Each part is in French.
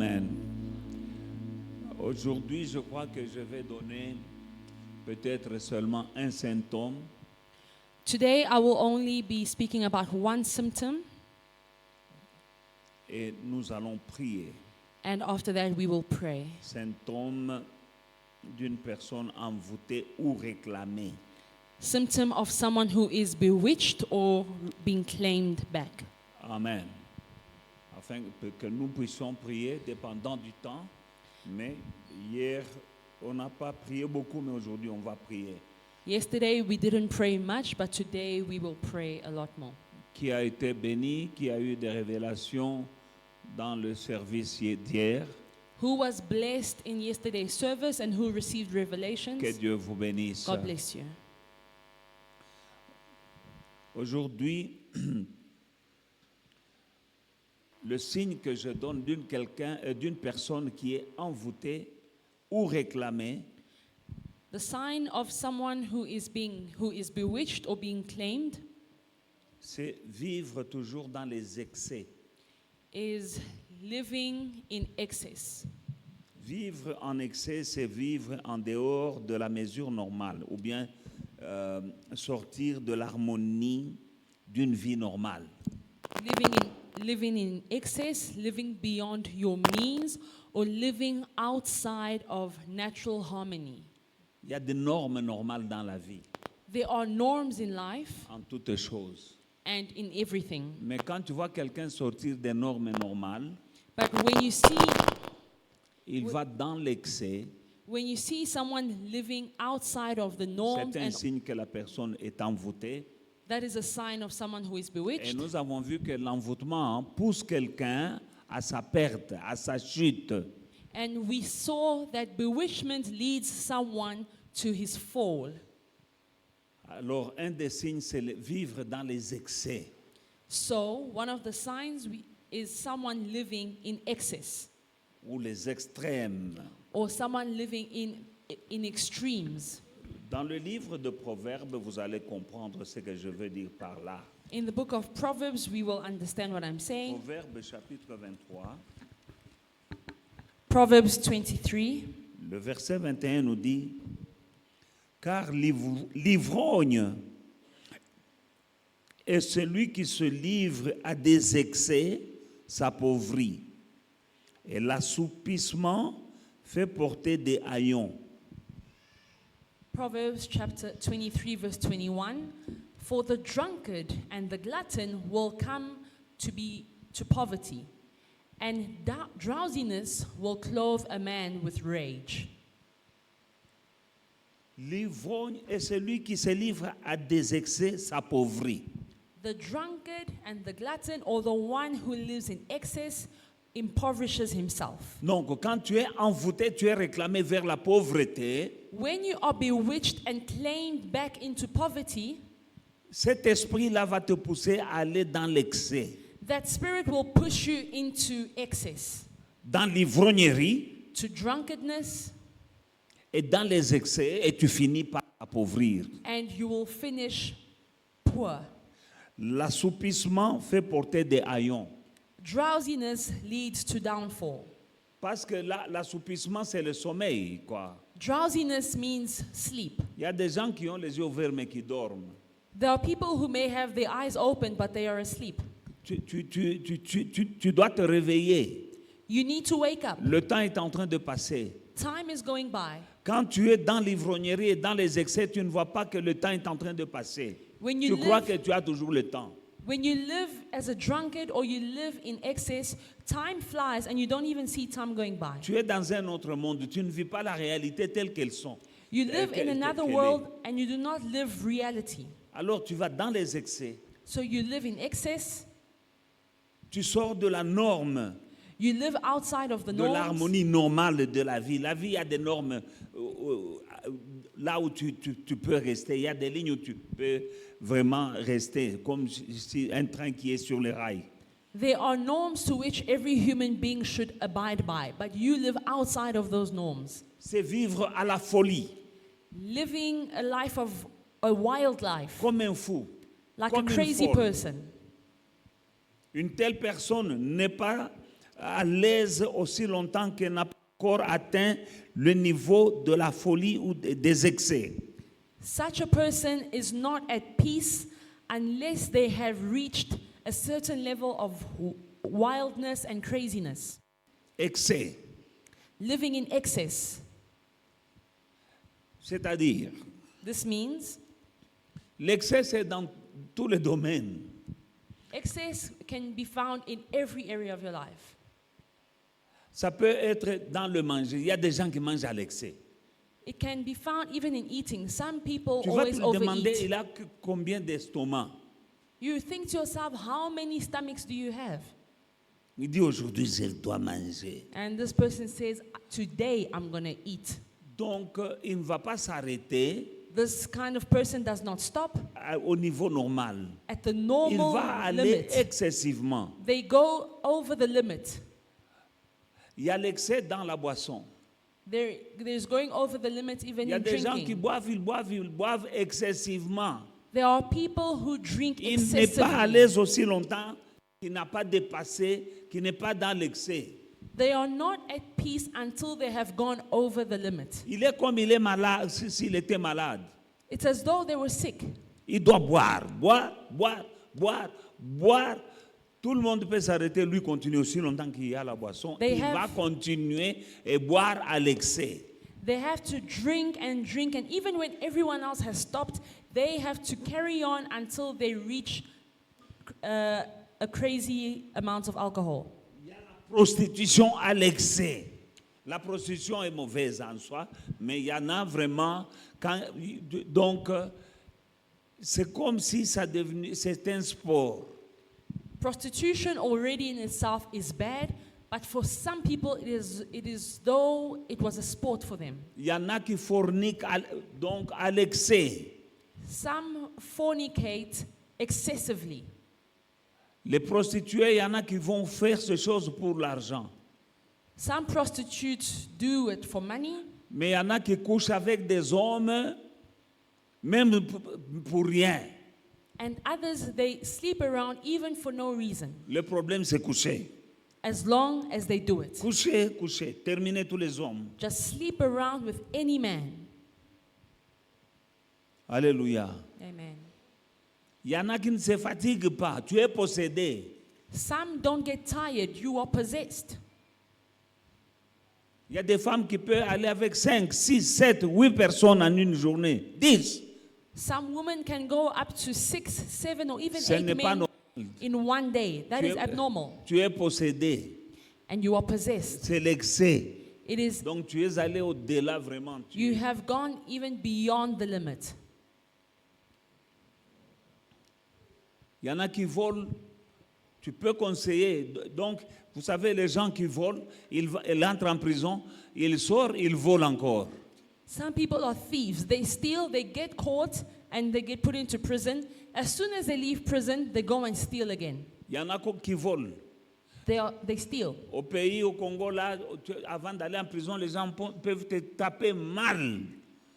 Amen. Aujourd'hui, je crois que je vais donner peut-être seulement un symptôme. Today, I will only be speaking about one symptom, Et nous allons prier. and after that, we will pray. Symptôme d'une personne envoûtée ou réclamée. Symptom of someone who is bewitched or being claimed back. Amen. Afin que nous puissions prier dépendant du temps. Mais hier, on n'a pas prié beaucoup, mais aujourd'hui, on va prier. Yesterday, we didn't pray much, but today we will pray a lot more. Qui a été béni, qui a eu des révélations dans le service d'hier. Who was blessed in yesterday's service and who received revelations? Que Dieu vous bénisse. God bless you. Aujourd'hui, le signe que je donne d'une personne qui est envoûtée ou réclamée, The sign of someone who is bewitched or being claimed c'est vivre toujours dans les excès. is living in excess. Vivre en excès, c'est vivre en dehors de la mesure normale, ou bien sortir de l'harmonie d'une vie normale. Living in excess, living beyond your means, or living outside of natural harmony. Il y a des normes normales dans la vie, There are norms in life en toutes choses. and in everything. Mais quand tu vois quelqu'un sortir des normes normales, But il va dans l'excès. when you see someone living outside of the norms, C'est un and signe que la personne est envoûtée. that is a sign of someone who is Et bewitched. nous avons vu que l'envoûtement pousse quelqu'un à sa perte, à sa chute. And we saw that bewitchment leads someone to his fall. Alors, un des signes, c'est vivre dans les excès. So, one of the signs is someone living in excess, Ou les extrêmes. or someone living in extremes. Dans le livre de Proverbes, vous allez comprendre ce que je veux dire par là. In the book of Proverbs, we will understand what I'm saying. Proverbes chapitre 23, Proverbs 23, le verset 21 nous dit, car l'ivrogne et celui qui se livre à des excès s'appauvrit, et l'assoupissement fait porter des haillons. Proverbs chapter 23, verse 21. For the drunkard and the glutton will come to poverty, and drowsiness will clothe a man with rage. L'ivrogne et celui qui se livre à des excès s'appauvrit. The drunkard and the glutton, or the one who lives in excess, impoverishes himself. Donc, quand tu es envoûté, tu es réclamé vers la pauvreté, When you are bewitched and claimed back into poverty, cet esprit-là va te pousser à aller dans l'excès, that spirit will push you into excess, dans l'ivrognerie to drunkenness, et dans les excès, et tu finis par appauvrir. and you will finish poor. L'assoupissement fait porter des haillons. Drowsiness leads to downfall. Parce que là, l'assoupissement, c'est le sommeil, quoi. Drowsiness means sleep. Il y a des gens qui ont les yeux ouverts mais qui dorment. There are people who may have their eyes open, but they are asleep. Tu dois te réveiller. You need to wake up. Le temps est en train de passer. Time is going by. Quand tu es dans l'ivrognerie et dans les excès, tu ne vois pas que le temps est en train de passer. When Tu you crois live, que tu as toujours le temps. when you live as a drunkard or you live in excess, time flies and you don't even see time going by. Tu es dans un autre monde. Tu ne vis pas la réalité telle qu'elle sont. You live in another qu'elle est. world and you do not live reality. Alors tu vas dans les excès. So you live in excess, Tu sors de la norme, you live outside of the de norms. l'harmonie normale de la vie. La vie, il y a des normes là où tu peux rester. Il y a des lignes où tu peux vraiment rester, comme si un train qui est sur les rails. There are norms to which every human being should abide by, but you live outside of those norms. C'est vivre à la folie, Living a life of a wild life, comme un fou, like comme a une crazy folle. person. Une telle personne n'est pas à l'aise aussi longtemps qu'elle n'a pas encore atteint le niveau de la folie ou des excès. Such a person is not at peace unless they have reached a certain level of wildness and craziness, Excès, living in excess. c'est-à-dire, This means l'excès c'est dans tous les domaines. excess can be found in every area of your life. Ça peut être dans le manger. Il y a des gens qui mangent à l'excès. It can be found even in eating. Some people Tu vas always te demander, overeat. il a combien d'estomacs? You think to yourself, how many stomachs do you have? Il dit, aujourd'hui, je dois manger. And this person says, today I'm going to eat. Donc, il ne va pas s'arrêter This kind of person does not stop au niveau normal. at the Il normal va aller limit. excessivement. They go over the limit. Il y a l'excès dans la boisson. There's going over the limit Il even y a in des gens qui drinking. ils boivent excessivement. There are people who drink Il n'est pas à excessively. l'aise aussi longtemps qu'il n'a pas dépassé, qu'il n'est pas dans l'excès. They are not at peace until they have gone over the limit. Il est comme il est malade, s'il était malade. It's as though they were sick. Il doit boire, boire, boire, boire, boire. Tout le monde peut s'arrêter, lui continue aussi longtemps qu'il y a la boisson. They Il va have- continuer et boire à l'excès. They have to drink, and even when everyone else has stopped, they have to carry on until they reach a crazy amount of alcohol. Prostitution à l'excès. La prostitution est mauvaise en soi, mais il y en a vraiment. Donc, c'est comme si ça devenait, c'est un sport. Prostitution already in itself is bad, but for some people it is though it was a sport for them. Il y en a qui forniquent donc à l'excès. Some fornicate excessively. Les prostituées, il y en a qui vont faire ces choses pour l'argent. Some prostitutes do it for money, Mais il y en a qui couchent avec des hommes, même pour rien. and others they sleep around even for no reason, Le problème, c'est coucher. as long as they do it. Coucher, coucher. Terminer tous les hommes. Just sleep around with any man. Alléluia. Amen. Il y en a qui ne se fatiguent pas. Tu es possédé. Some don't get tired, you are possessed. Il y a des femmes qui peuvent aller avec 5, 6, 7, 8 personnes en une journée. 10. Some women can go up to 6, 7, or even Ce 8 n'est pas men normal. in one day. That is abnormal. Tu es possédé. And you are possessed. C'est l'excès. It is, Donc tu es allé au-delà vraiment. you have gone even beyond the limit. Il y en a qui volent. Tu peux conseiller. Donc, vous savez, les gens qui volent, ils entrent en prison, ils sortent, ils volent encore. Some people are thieves. They steal, they get caught, and they get put into prison. As soon as they leave prison, they go and steal again. Il y en a qui volent. They steal. Au pays, au Congo, là, avant d'aller en prison, les gens peuvent te taper mal.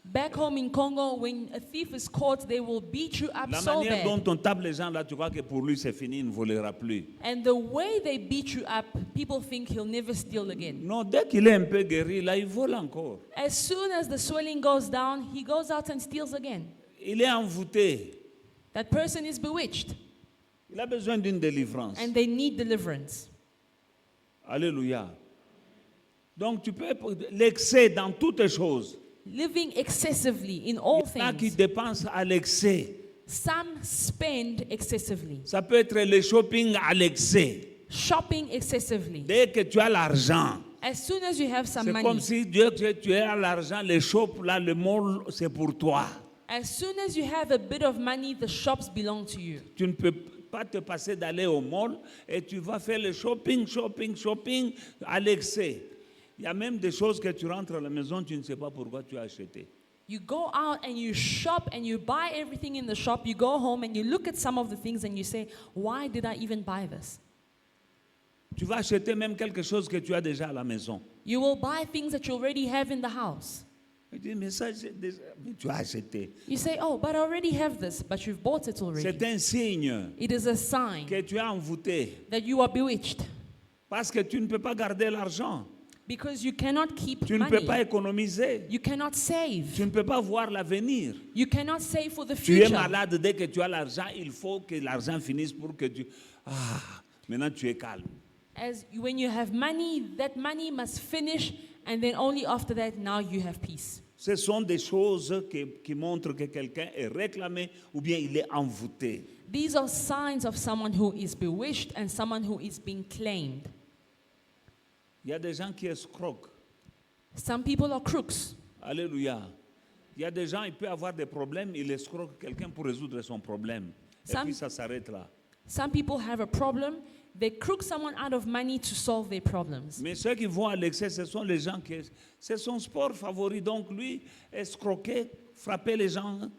Back home in Congo, when a thief is caught, they will beat you up La so manière bad. dont on tape les gens là, tu crois que pour lui c'est fini, il ne volera plus. And the way they beat you up, people think he'll never steal again. Non, dès qu'il est un peu guéri, là, il vole encore. As soon as the swelling goes down, he goes out and steals again. Il est envoûté. That person is bewitched, Il a besoin d'une délivrance. and they need deliverance. Alléluia. Donc tu peux l'excès dans toutes les choses. Living excessively in all Il y en a qui things. dépensent à l'excès. Some spend excessively. Ça peut être le shopping à l'excès. Shopping excessively. Dès que tu as l'argent, As soon as you have some c'est money, comme si Dieu, tu as l'argent, le shop là, le mall, c'est pour toi. as soon as you have a bit of money, the shops belong to you. Tu ne peux pas te passer d'aller au mall et tu vas faire le shopping à l'excès. Il y a même des choses que tu rentres à la maison, tu ne sais pas pourquoi tu as acheté. You go out and you shop and you buy everything in the shop. You go home and you look at some of the things and you say, why did I even buy this? Tu vas acheter même quelque chose que tu as déjà à la maison. You will buy things that you already have in the house. Tu dis, mais ça, mais tu as acheté. You say, oh, but I already have this, but you've bought it already. C'est un signe It is a sign que tu es envoûté. that you are bewitched. Parce que tu ne peux pas garder l'argent. Because you cannot keep Tu ne peux pas money. économiser. You cannot Tu save. ne peux pas voir l'avenir. You cannot save for the Tu es future. malade dès que tu as l'argent. Il faut que l'argent finisse pour que tu... Maintenant tu es calme. When you have money, that money must finish, and then only after that, now you have peace. Ce sont des choses qui montrent que quelqu'un est réclamé ou bien il est envoûté. These are signs of someone who is bewitched and someone who is being claimed. Il y a des gens qui escroquent. Some people are crooks. Alléluia. Il y a des gens, il peut avoir des problèmes, il escroque quelqu'un pour résoudre son problème. Et Some- puis ça s'arrête là. Some people have a problem. They crook someone out of money to solve their problems. Mais ceux qui vont à l'excès, ce sont les gens qui... C'est son sport favori. Donc lui, escroquer, frapper les gens.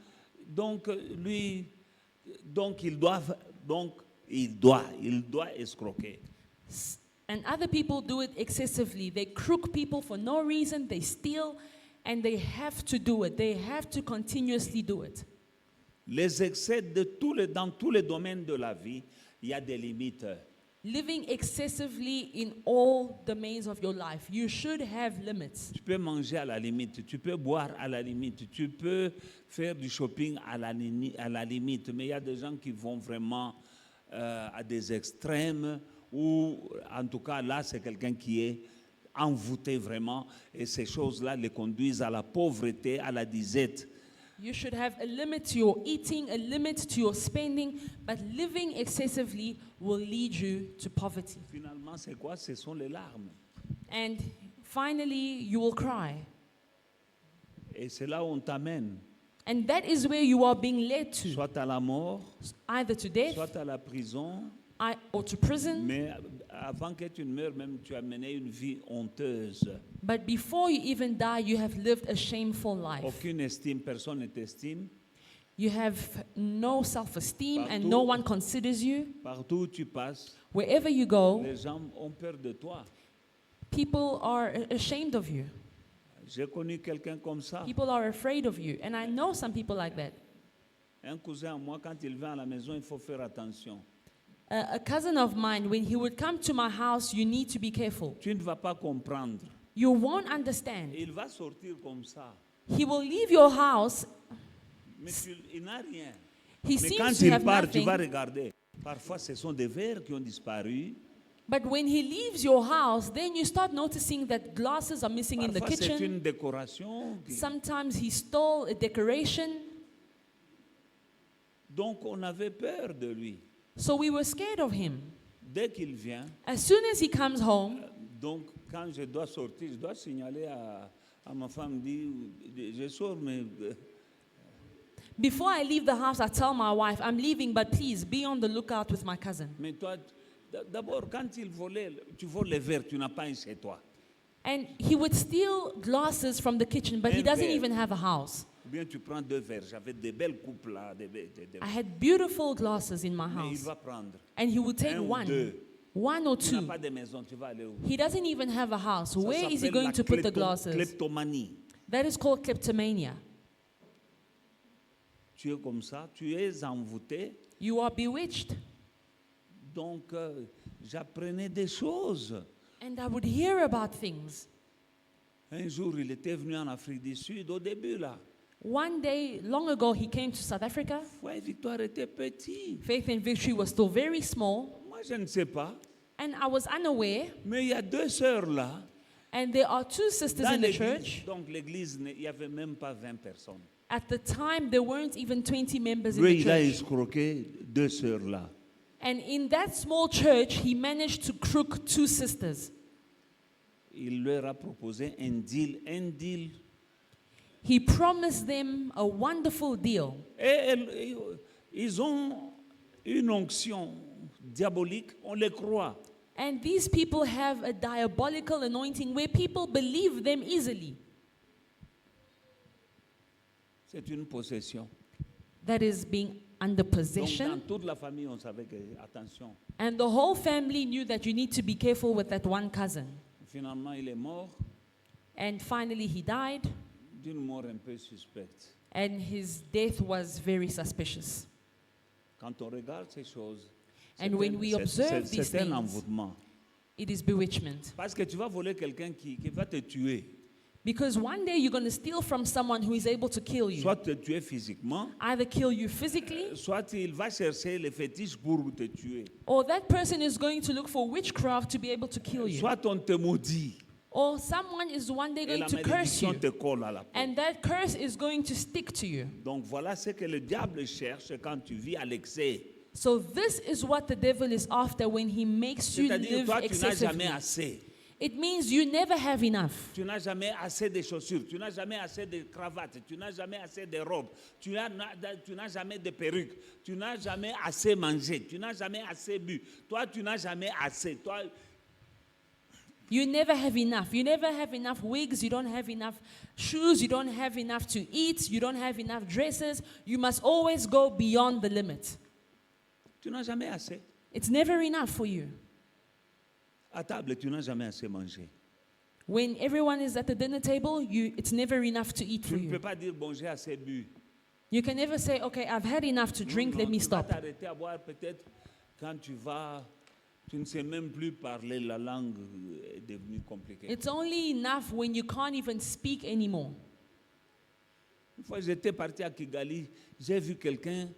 Donc lui... Donc il doit escroquer. And other people do it excessively. They crook people for no reason. They steal, and they have to do it. They have to continuously do it. Les excès dans tous les domaines de la vie, il y a des limites. Living excessively in all domains of your life, you should have limits. Tu peux manger à la limite, tu peux boire à la limite, tu peux faire du shopping à la limite, mais il y a des gens qui vont vraiment à des extrêmes, ou en tout cas là c'est quelqu'un qui est envoûté vraiment, et ces choses-là les conduisent à la pauvreté, à la disette. You should have a limit to your eating, a limit to your spending, but living excessively will lead you to poverty. Finalement c'est quoi? Ce sont les larmes. And finally, you will cry. Et c'est là où on t'amène, And that is where you are being led to, soit à la mort, either to death soit à la prison. or to prison. Mais avant que tu ne meurs, même tu as mené une vie honteuse. But before you even die, you have lived a shameful life. Aucune estime, personne ne t'estime. You have no self-esteem and Partout. no one considers you. Partout où tu passes, Wherever you go, les gens ont peur de toi. people are ashamed of you. J'ai connu quelqu'un comme ça. People are afraid of you. And I know some people like that. Un cousin à moi, quand il vient à la maison, il faut faire attention. A cousin of mine, when he would come to my house, you need to be careful. Tu ne vas pas comprendre. You won't understand. Il va sortir comme ça. He will leave your house. Mais il n'a rien. He Mais seems quand to il have part, tu vas nothing. regarder. Parfois, ce sont des verres qui ont disparu. But when he leaves your house, then you start noticing that glasses are missing in the Parfois, c'est kitchen. une décoration. Sometimes he stole a decoration. Donc, on avait peur de lui. So we were scared of him. Dès qu'il vient, As soon as he comes home, donc quand je dois sortir, je dois signaler à ma femme, dire, je sors, mais before I leave the house, I tell my wife, I'm leaving, but please be on the lookout with my cousin. mais toi, d'abord, quand il volait, tu voles les verres, tu n'as pas un chez toi. And he would steal glasses from the kitchen, but he Un doesn't verre. even have a house. Ou bien tu prends deux verres. J'avais des belles coupes là. I had beautiful glasses in my Mais il house. va prendre. And he would take Un ou one, deux. one or Tu n'as two. pas de maison, tu vas aller où? He doesn't even have a house. Ça Where is he s'appelle going la to put the glasses? kleptomanie. That is called kleptomania. Tu es comme ça, tu es envoûté. You are bewitched. Donc, j'apprenais des choses. And I would hear about things. Un jour, il était venu en Afrique du Sud, au début là. One day, long ago, he came to South Africa. Ouais, Victoire était petit. Faith and Victory was still very small. Moi, je ne sais pas. And I was unaware. Mais il y a deux sœurs là. And there are two sisters Dans in the l'église. church. Donc, l'église, il n'y avait même pas 20 personnes. At the time, there weren't even 20 members in Lui, the il a church. escroqué deux sœurs là. And in that small church, he managed to crook two sisters. Il leur a proposé un deal. He promised them a wonderful deal. Et ils ont une onction diabolique, on les croit. And these people have a diabolical anointing where people believe them easily. C'est une possession. That is being under Donc, dans possession. toute la famille, on savait que, attention, And the whole family knew that you need to be careful with that one cousin. finalement, il est mort And finally, he died. d'une mort un peu suspecte. And his death was very suspicious. Quand on regarde ces choses, And when we observe these c'est un things, envoûtement. it is bewitchment. Parce que tu vas voler quelqu'un qui va te tuer. Because one day you're going to steal from someone who is able to kill you. Soit te tuer physiquement, Either kill you physically, soit il va chercher les fétiches pour te tuer. or that person is going to look for witchcraft to be able to kill you. Soit on te maudit Or someone is one day et going la to curse malédiction you. te colle à la peau. And that curse is going to stick to you. Donc voilà ce que le diable cherche quand tu vis à l'excès. So this is what the devil is after when he makes you C'est-à-dire live toi tu n'as excessively. jamais assez. It means you never have enough. Tu n'as jamais assez de chaussures, tu n'as jamais assez de cravates, tu n'as jamais assez de robes, tu n'as jamais de perruques, tu n'as jamais assez mangé, tu n'as jamais assez bu. Toi, tu n'as jamais assez. Toi, You never have enough. You never have enough wigs. You don't have enough shoes. You don't have enough to eat. You don't have enough dresses. You must always go beyond the limit. tu n'as jamais assez. It's never enough for you. À table, tu n'as jamais assez mangé. When everyone is at the dinner table, it's never enough to eat Tu for ne peux you. pas dire bon, j'ai assez bu. You can never say, okay, I've had enough to drink, Non, let me tu vas stop. t'arrêter à boire peut-être quand tu ne sais même plus parler, la langue est devenue compliquée. It's only enough when you can't even speak anymore. Une fois, j'étais parti à Kigali, j'ai vu quelqu'un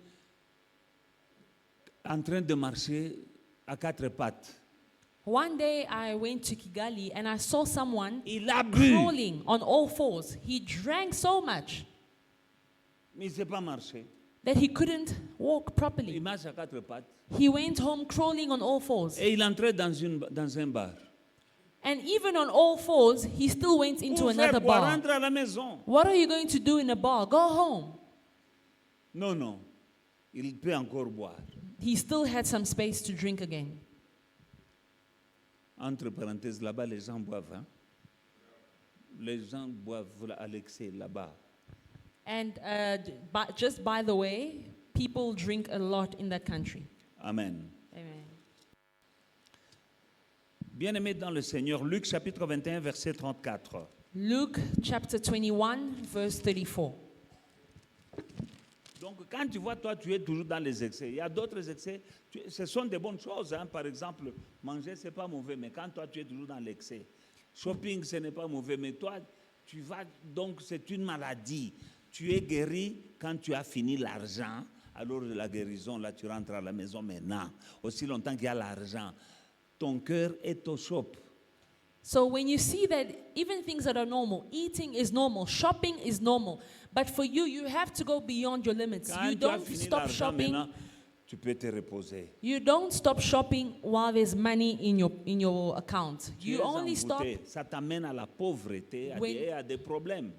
en train de marcher à quatre pattes. One day I went to Kigali and I saw someone Il a bu, crawling on all fours. He drank so much mais il ne sait pas marcher. that he couldn't walk Il properly. marche à quatre pattes. He went home crawling on all fours. Et il entrait dans un bar. And even on all fours, he still went into Pour faire another quoi? bar. Rentre à la maison. What are you going to do in a bar? Go home. Non, non. Il peut encore boire. He still had some space to drink again. Entre parenthèses, là-bas, les gens boivent. Hein? Les gens boivent à l'excès là-bas. And just by the way, people drink a lot in that country. Amen. Amen. Bien-aimés dans le Seigneur, Luc chapitre 21, verset 34. Luke chapter 21, verse 34. Donc, quand tu vois, toi, tu es toujours dans les excès. Il y a d'autres excès. Ce sont des bonnes choses. Hein. Par exemple, manger, ce n'est pas mauvais. Mais quand toi, tu es toujours dans l'excès. Shopping, ce n'est pas mauvais. Mais toi, tu vas. Donc, c'est une maladie. Tu es guéri quand tu as fini l'argent. Alors, la guérison, là, tu rentres à la maison maintenant. Aussi longtemps qu'il y a l'argent. Ton cœur est au shop. So when you see that even things that are normal, eating is normal, shopping is normal, but for you, you have to go beyond your limits. Quand You tu as don't fini stop l'argent, shopping. maintenant, tu peux te reposer. You don't stop shopping while there's money in your account. Tu You es only stop. envoûté. Ça t'amène à la pauvreté When- et à des problèmes.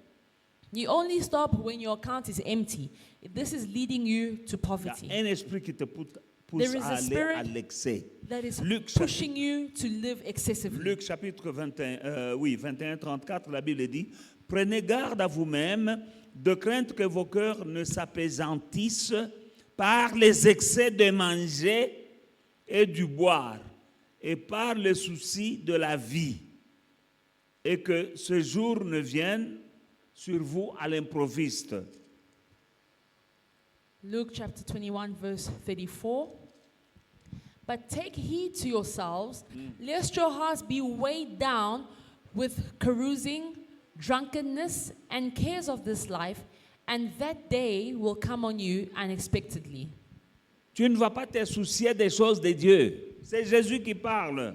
You only stop when your account is empty. This is leading you to Il y poverty. a un esprit qui te pousse There is à a aller spirit à l'excès. That is Luc pushing you to live excessively. Luc chapitre 21, 34, la Bible dit, « Prenez garde à vous-même, de crainte que vos cœurs ne s'appesantissent par les excès de manger et du boire, et par les soucis de la vie, et que ce jour ne vienne sur vous à l'improviste. » Luke chapter 21, verse 34. But take heed to yourselves, lest your hearts be weighed down with carousing, drunkenness, and cares of this life, and that day will come on you unexpectedly. Tu ne vas pas te soucier des choses de Dieu. C'est Jésus qui parle.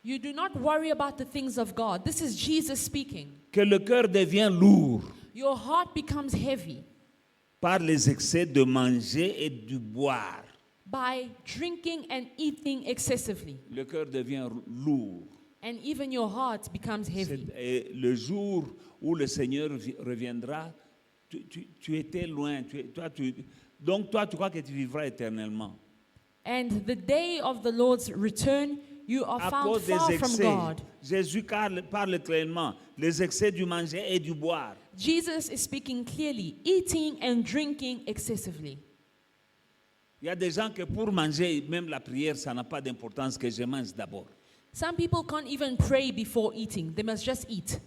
You do not worry about the things of God. This is Jesus speaking. Que le cœur devient lourd Your heart becomes heavy par les excès de manger et de boire. by drinking and eating excessively. Le cœur devient lourd. And even your heart becomes heavy. Et le jour où le Seigneur reviendra, tu étais loin. Donc toi, tu crois que tu vivras éternellement. And the day of the Lord's return, you are À found cause des far from excès, God. Jésus parle clairement, les excès du manger et du boire. Jesus is speaking clearly, eating and drinking excessively. Il y a des gens que pour manger, même la prière, ça n'a pas d'importance, que je mange d'abord. Some people can't even pray before eating. They must just eat.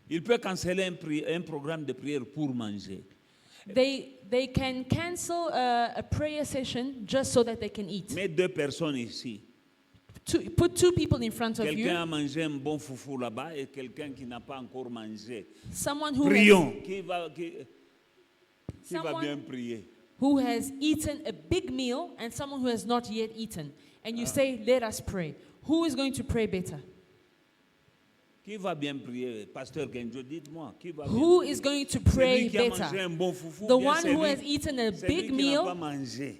Il peut canceller un programme de prière pour manger. They can cancel a prayer session just so that they can eat. Mais deux personnes ici, put two people in front of Quelqu'un you. a mangé un bon foufou là-bas et quelqu'un qui n'a pas encore mangé. Someone who has, Prions. Qui va Someone- bien prier? who has eaten a big meal and someone who has not yet eaten. And you say, let us pray. Who is going to pray better? Qui va bien prier? Pasteur Kenjo, dites-moi. Qui va Who bien is prier? going to pray Celui qui a mangé better? un bon foufou, The bien one who has celui, eaten a celui big qui n'a pas meal, mangé,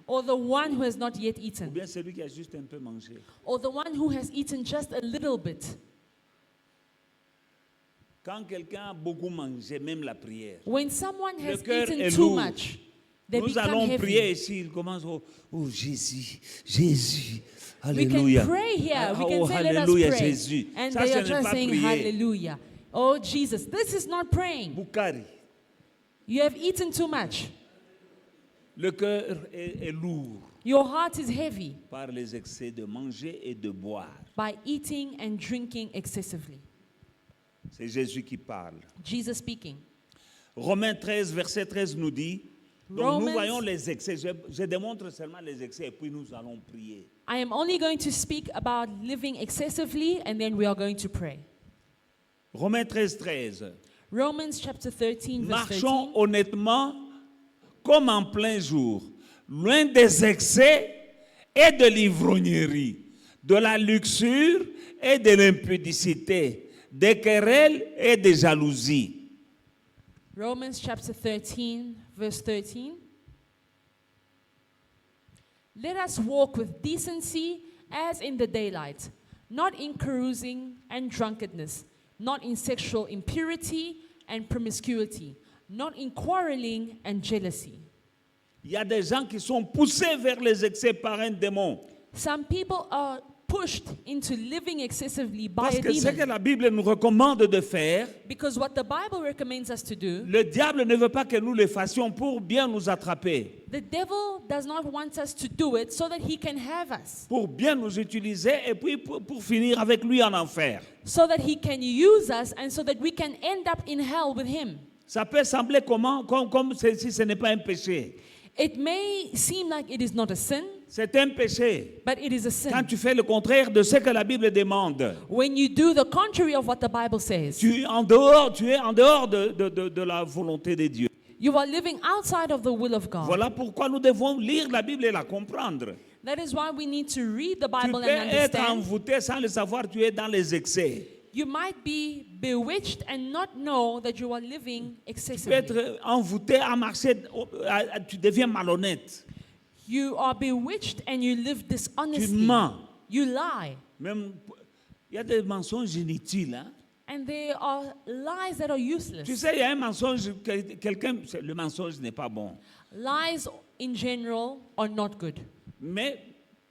or the one who has not yet ou eaten, bien celui qui a juste un peu mangé. or the one who has eaten just a little bit? Quand quelqu'un a beaucoup mangé, même la prière, When someone Le has cœur eaten est too lourd. much, they nous become allons prier heavy. ici. Il commence, oh Jésus, Jésus, We can alléluia. pray here. We Oh, can say, let us alléluia, pray. Jésus. And Ça, they ce are n'est just pas saying, prier. hallelujah. Oh, Jesus. This is not praying. Boukari. You have eaten too much. Le cœur est lourd Your heart is heavy par les excès de manger et de boire. by eating and drinking excessively. C'est Jésus qui parle. Jesus speaking. Romains 13, verset 13 nous dit, donc Romans- nous voyons les excès. Je démontre seulement les excès et puis nous allons prier. I am only going to speak about living excessively and then we are going to pray. Romains 13, 13. Romans chapter 13, verse 13. Marchons honnêtement comme en plein jour, loin des excès et de l'ivrognerie, de la luxure et de l'impudicité, des querelles et des jalousies. Romans chapter 13, verse 13. Let us walk with decency as in the daylight, not in carousing and drunkenness, not in sexual impurity and promiscuity, not in quarreling and jealousy. Il y a des gens qui sont poussés vers les excès par un démon. Some people are pushed into living excessively by Parce a que ce que demon. la Bible nous recommande de faire, Because what the Bible recommends us to do, le diable ne veut pas que nous le fassions pour bien nous attraper, the devil does not want us to do it so that he can have us, pour bien nous utiliser et puis pour finir avec lui en enfer. so that he can use us and so that we can end up in hell with him. Ça peut sembler comme si ce n'est pas un péché. It may seem like it is not a sin, C'est un péché. but it is a Quand sin. tu fais le contraire de ce que la Bible demande, When you do the contrary of what the Bible says, tu es en dehors de la volonté de Dieu. you are living outside of the will of God. Voilà pourquoi nous devons lire la Bible et la comprendre. That is why we need to read the Tu Bible peux and être understand. envoûté sans le savoir, tu es dans les excès. You might be bewitched and not know that you are living Tu peux excessively. être envoûté à marcher, tu deviens malhonnête. You are bewitched and you live Tu dishonestly. mens. You lie. Même, il y a des mensonges inutiles. Hein? And there are lies that are Tu useless. sais, il y a un mensonge, le mensonge n'est pas bon. Lies in general are not good. Mais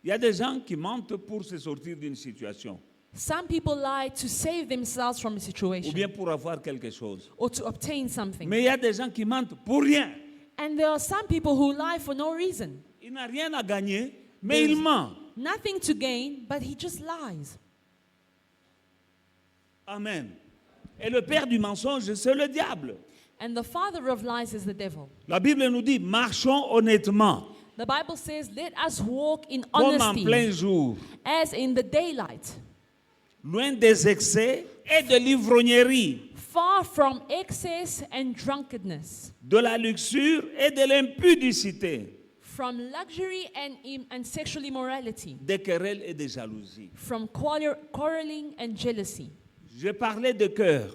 il y a des gens qui mentent pour se sortir d'une situation. Some people lie to save themselves from a Ou situation bien pour avoir quelque chose. or to obtain something. Mais il y a des gens qui mentent pour rien. And there are some people who lie for no reason. Il n'a rien à gagner, mais il ment. Nothing to gain, but he just lies. Amen. Et le père du mensonge, c'est le diable. And the father of lies is the devil. La Bible nous dit, marchons honnêtement, The Bible says, let us walk in comme en honesty plein jour, as in the daylight, loin des excès et de l'ivrognerie, far from excess and drunkenness, de la luxure et de l'impudicité, from luxury and sexual immorality, des querelles et des jalousies. from quarreling and jealousy. Je parlais de cœur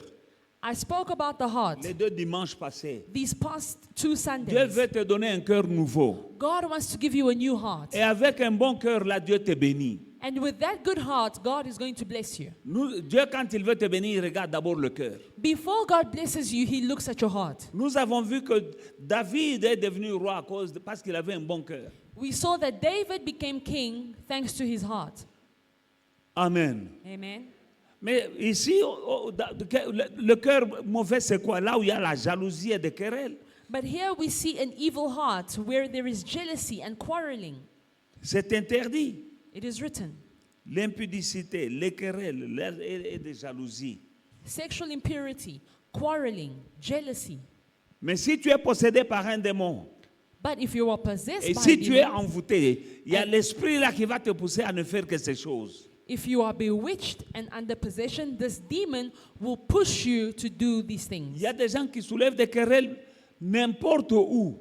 I spoke about the heart les 2 dimanches passés. these past 2 Dieu Sundays. veut te donner un cœur nouveau. God wants to give you a new heart. Et avec un bon cœur, là, Dieu te bénit. And with that good heart, God is going to bless you. Dieu, quand il veut te bénir, il regarde d'abord le cœur. Before God blesses you, He looks at your heart. Nous avons vu que David est devenu roi parce qu'il avait un bon cœur. We saw that David became king thanks to his heart. Amen. Amen. Mais ici, le cœur mauvais, c'est quoi? Là où il y a la jalousie et des querelles. But here we see an evil heart where there is jealousy and quarreling. C'est interdit. It is written. L'impudicité, les querelles et des jalousies. Sexual impurity, quarreling, jealousy. Mais si tu es possédé par un démon, But if you are possessed Et by si tu es demons, envoûté, il y a l'esprit là qui va te pousser à ne faire que ces choses. if you are bewitched and under possession, this demon will push you to do these Il things. y a des gens qui soulèvent des querelles n'importe où.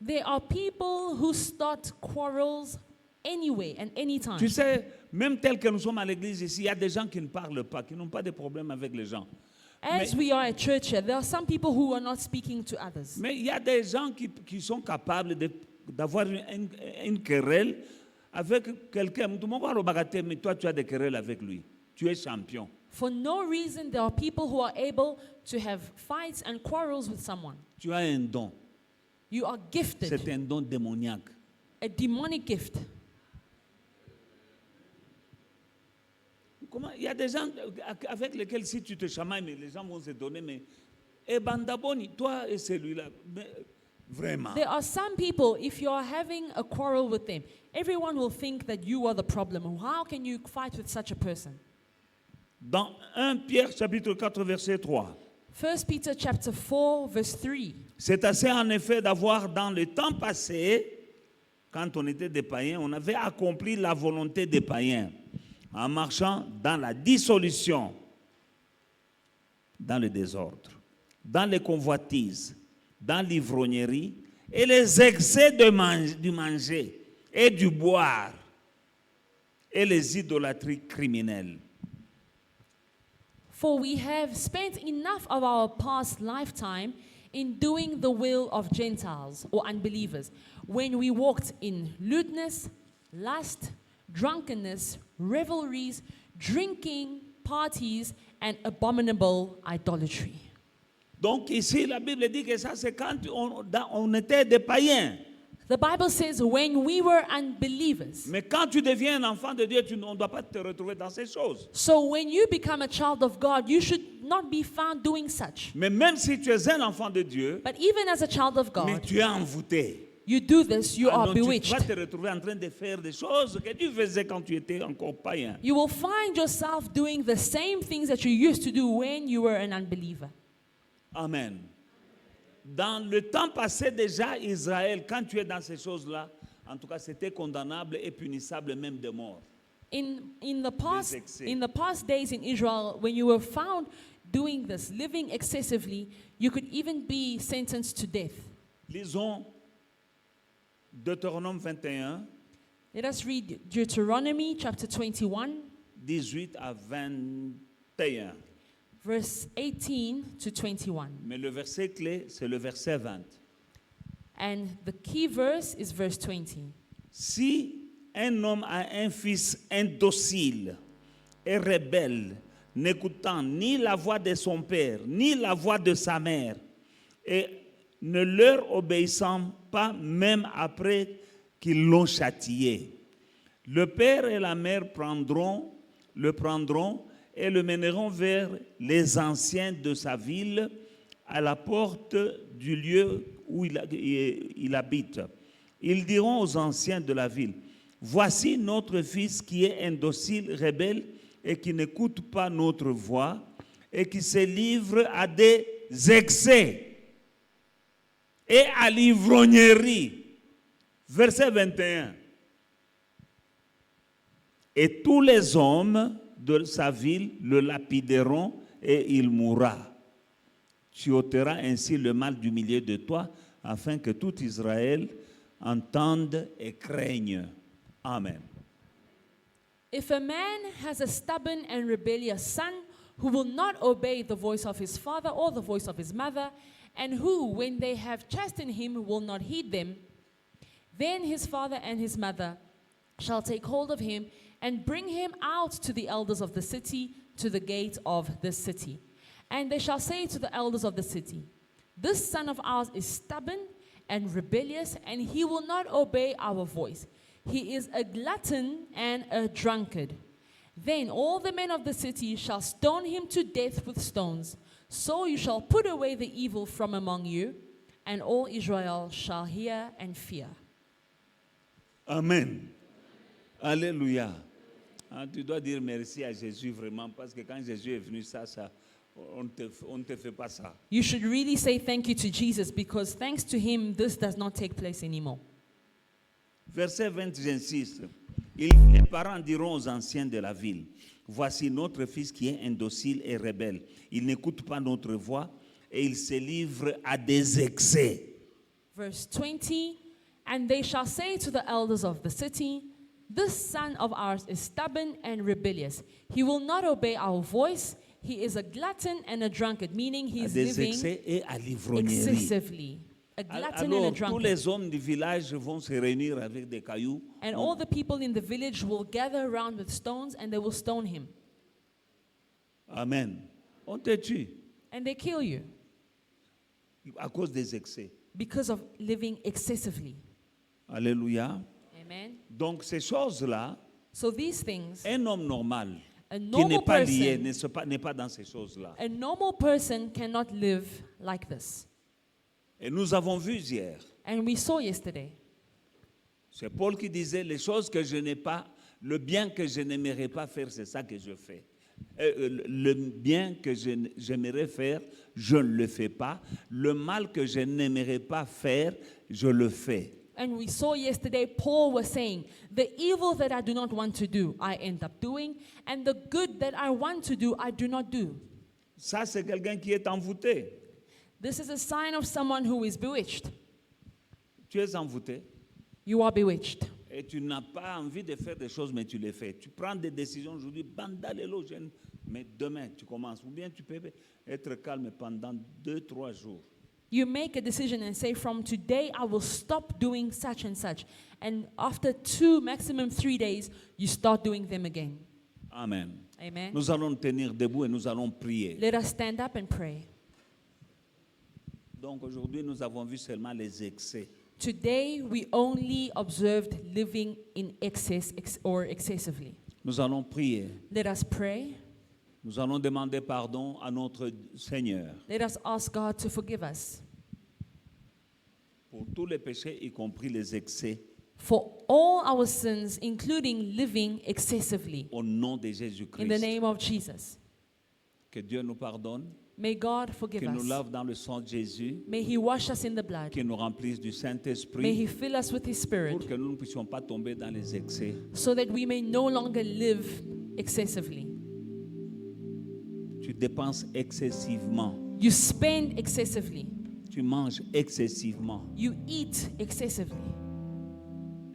There are people who start quarrels anyway and anytime. Tu sais, même tel que nous sommes à l'église ici, il y a des gens qui ne parlent pas, qui n'ont pas de problème avec les gens. As we are at church here, there are some people who are not speaking to others. Mais il y a des gens qui sont capables d'avoir une querelle avec quelqu'un. Tout le monde parle au bagatelle, mais toi, tu as des querelles avec lui. Tu es champion. For no reason, there are people who are able to have fights and quarrels with someone. Tu as un don. You are gifted, C'est un don démoniaque. a demonic gift. Il y a des gens avec lesquels si tu te chamailles, mais les gens vont se donner, mais eh bandaboni, toi et celui-là, mais vraiment. There are some people, if you are having a quarrel with them, everyone will think that you are the problem. How can you fight with such a person? Dans 1 Pierre chapitre 4 verset 3, 1 Peter chapter 4, verse 3. c'est assez en effet d'avoir dans le temps passé, quand on était des païens, on avait accompli la volonté des païens en marchant dans la dissolution, dans le désordre, dans les convoitises, dans l'ivrognerie et les excès du manger et du boire et les idolâtries criminelles. For we have spent enough of our past lifetime in doing the will of Gentiles or unbelievers, when we walked in lewdness, lust, drunkenness, revelries, drinking, parties, and abominable idolatry. Donc ici, la Bible dit que ça, c'est quand on était des païens. The Bible says when we were unbelievers. Mais quand tu deviens un enfant de Dieu, on ne doit pas te retrouver dans ces choses. So when you become a child of God, you should not be found doing such. Mais même si tu es un enfant de Dieu, But even as a child of mais God, tu es envoûté. you do this, you are Donc, tu vas bewitched. te retrouver en train de faire des choses que tu faisais quand tu étais encore païen. You will find yourself doing the same things that you used to do when you were an unbeliever. Amen. Dans le temps passé déjà, Israël, quand tu es dans ces choses-là, en tout cas, c'était condamnable et punissable même de mort. In the excès. past days in Israel, when you were found doing this, living excessively, you could even be sentenced to death. Lisons Deutéronome 21, Let us read Deuteronomy chapter 21, 18 à 21. verse 18 to 21. Mais le verset clé, c'est le verset 20. And the key verse is verse 20. Si un homme a un fils indocile et rebelle, n'écoutant ni la voix de son père, ni la voix de sa mère, et ne leur obéissant pas même après qu'ils l'ont châtié, le père et la mère le prendront et le mèneront vers les anciens de sa ville, à la porte du lieu où il habite. Ils diront aux anciens de la ville, voici notre fils qui est indocile, rebelle, et qui n'écoute pas notre voix, et qui se livre à des excès et à l'ivrognerie. Verset 21. Et tous les hommes de sa ville le lapideront et il mourra. Tu ôteras ainsi le mal du milieu de toi, afin que tout Israël entende et craigne. Amen. If a man has a stubborn and rebellious son who will not obey the voice of his father or the voice of his mother, and who, when they have chastened him, will not heed them, then his father and his mother shall take hold of him and bring him out to the elders of the city, to the gate of the city. And they shall say to the elders of the city, this son of ours is stubborn and rebellious, and he will not obey our voice. He is a glutton and a drunkard. Then all the men of the city shall stone him to death with stones. So you shall put away the evil from among you, and all Israel shall hear and fear. Amen. Alléluia. Ah, tu dois dire merci à Jésus vraiment, parce que quand Jésus est venu, ça on ne te fait pas ça. You should really say thank you to Jesus, because thanks to him, this does not take place anymore. Verset 20, j'insiste. Les parents diront aux anciens de la ville, voici notre fils qui est indocile et rebelle. Il n'écoute pas notre voix et il se livre à des excès. Verse 20, and they shall say to the elders of the city, this son of ours is stubborn and rebellious. He will not obey our voice. He is a glutton and a drunkard, meaning À he's des living excès et à l'ivrognerie. excessively. A glutton and a Alors, tous drunkard. les hommes du village vont se réunir avec des cailloux. And all the people in the village will gather around with stones and they will stone him. Amen. On te tue And they kill you à cause des excès. because of living excessively. Alléluia. Amen. Donc, ces choses-là, So these things, un homme normal a qui n'est normal pas lié, person, n'est pas dans ces choses-là. a normal person cannot live like this. Et nous avons vu hier, And we saw yesterday. c'est Paul qui disait, les choses que je n'ai pas, le bien que je n'aimerais pas faire, c'est ça que je fais. Le bien que j'aimerais faire, je ne le fais pas. Le mal que je n'aimerais pas faire, je le fais. And we saw yesterday, Paul was saying, the evil that I do not want to do, I end up doing, and the good that I want to do, I do not do. Ça, c'est quelqu'un qui est envoûté. This is a sign of someone who is bewitched. Tu es envoûté You are bewitched. et tu n'as pas envie de faire des choses, mais tu les fais. Tu prends des décisions aujourd'hui, bandalélogènes, mais demain tu commences. Ou bien tu peux être calme pendant 2-3 jours. You make a decision and say, from today I will stop doing such and such. And after 2, maximum 3 days, you start doing them again. Amen. Amen. Nous allons tenir debout et nous allons prier. Let us stand up and pray. Donc aujourd'hui, nous avons vu seulement les excès. Today we only observed living in excess or excessively. Nous allons prier. Let us pray. Nous allons demander pardon à notre Seigneur Let us ask God to forgive us pour tous les péchés, y compris les excès, for all our sins, including living excessively. au nom de In the Jésus-Christ. name of Jesus. Que Dieu nous pardonne, May God forgive qu'il nous us. lave dans le sang de Jésus, May He wash us in the blood. qu'il nous remplisse du May Saint-Esprit, He fill us with His pour Spirit, que nous ne puissions pas tomber dans les excès. so that we may no longer live excessively. Tu dépenses excessivement, You spend excessively. tu manges excessivement, You eat excessively.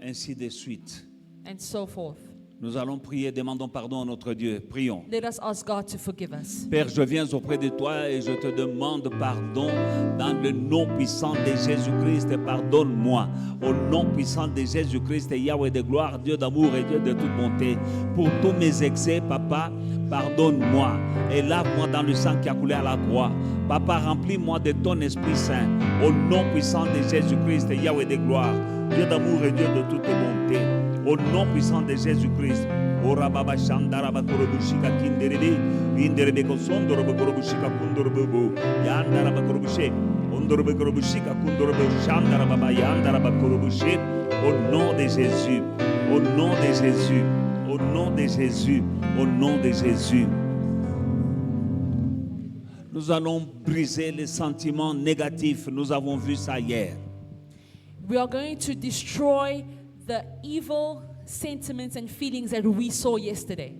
ainsi de suite. And so forth. Nous allons prier, demandons pardon à notre Dieu. Prions. Let us ask God to forgive us. Père, je viens auprès de toi et je te demande pardon dans le nom puissant de Jésus-Christ. Pardonne-moi au nom puissant de Jésus-Christ, Yahweh de gloire, Dieu d'amour et Dieu de toute bonté. Pour tous mes excès, Papa, pardonne-moi et lave-moi dans le sang qui a coulé à la croix. Papa, remplis-moi de ton Esprit Saint au nom puissant de Jésus-Christ, Yahweh de gloire, Dieu d'amour et Dieu de toute bonté. Au nom puissant de Jésus-Christ. Ora baba shandara bakorobushika kinderebe inderebe kosondoro bakorobushika kundorobo yandara bakorobushe ondorobe korobushika kundorobo shandara baba yandara bakorobushe. Au nom de Jésus, au nom de Jésus, au nom de Jésus, au nom de Jésus. Nous allons briser les sentiments négatifs. Nous avons vu ça hier. We are going to destroy the evil sentiments and feelings that we saw yesterday.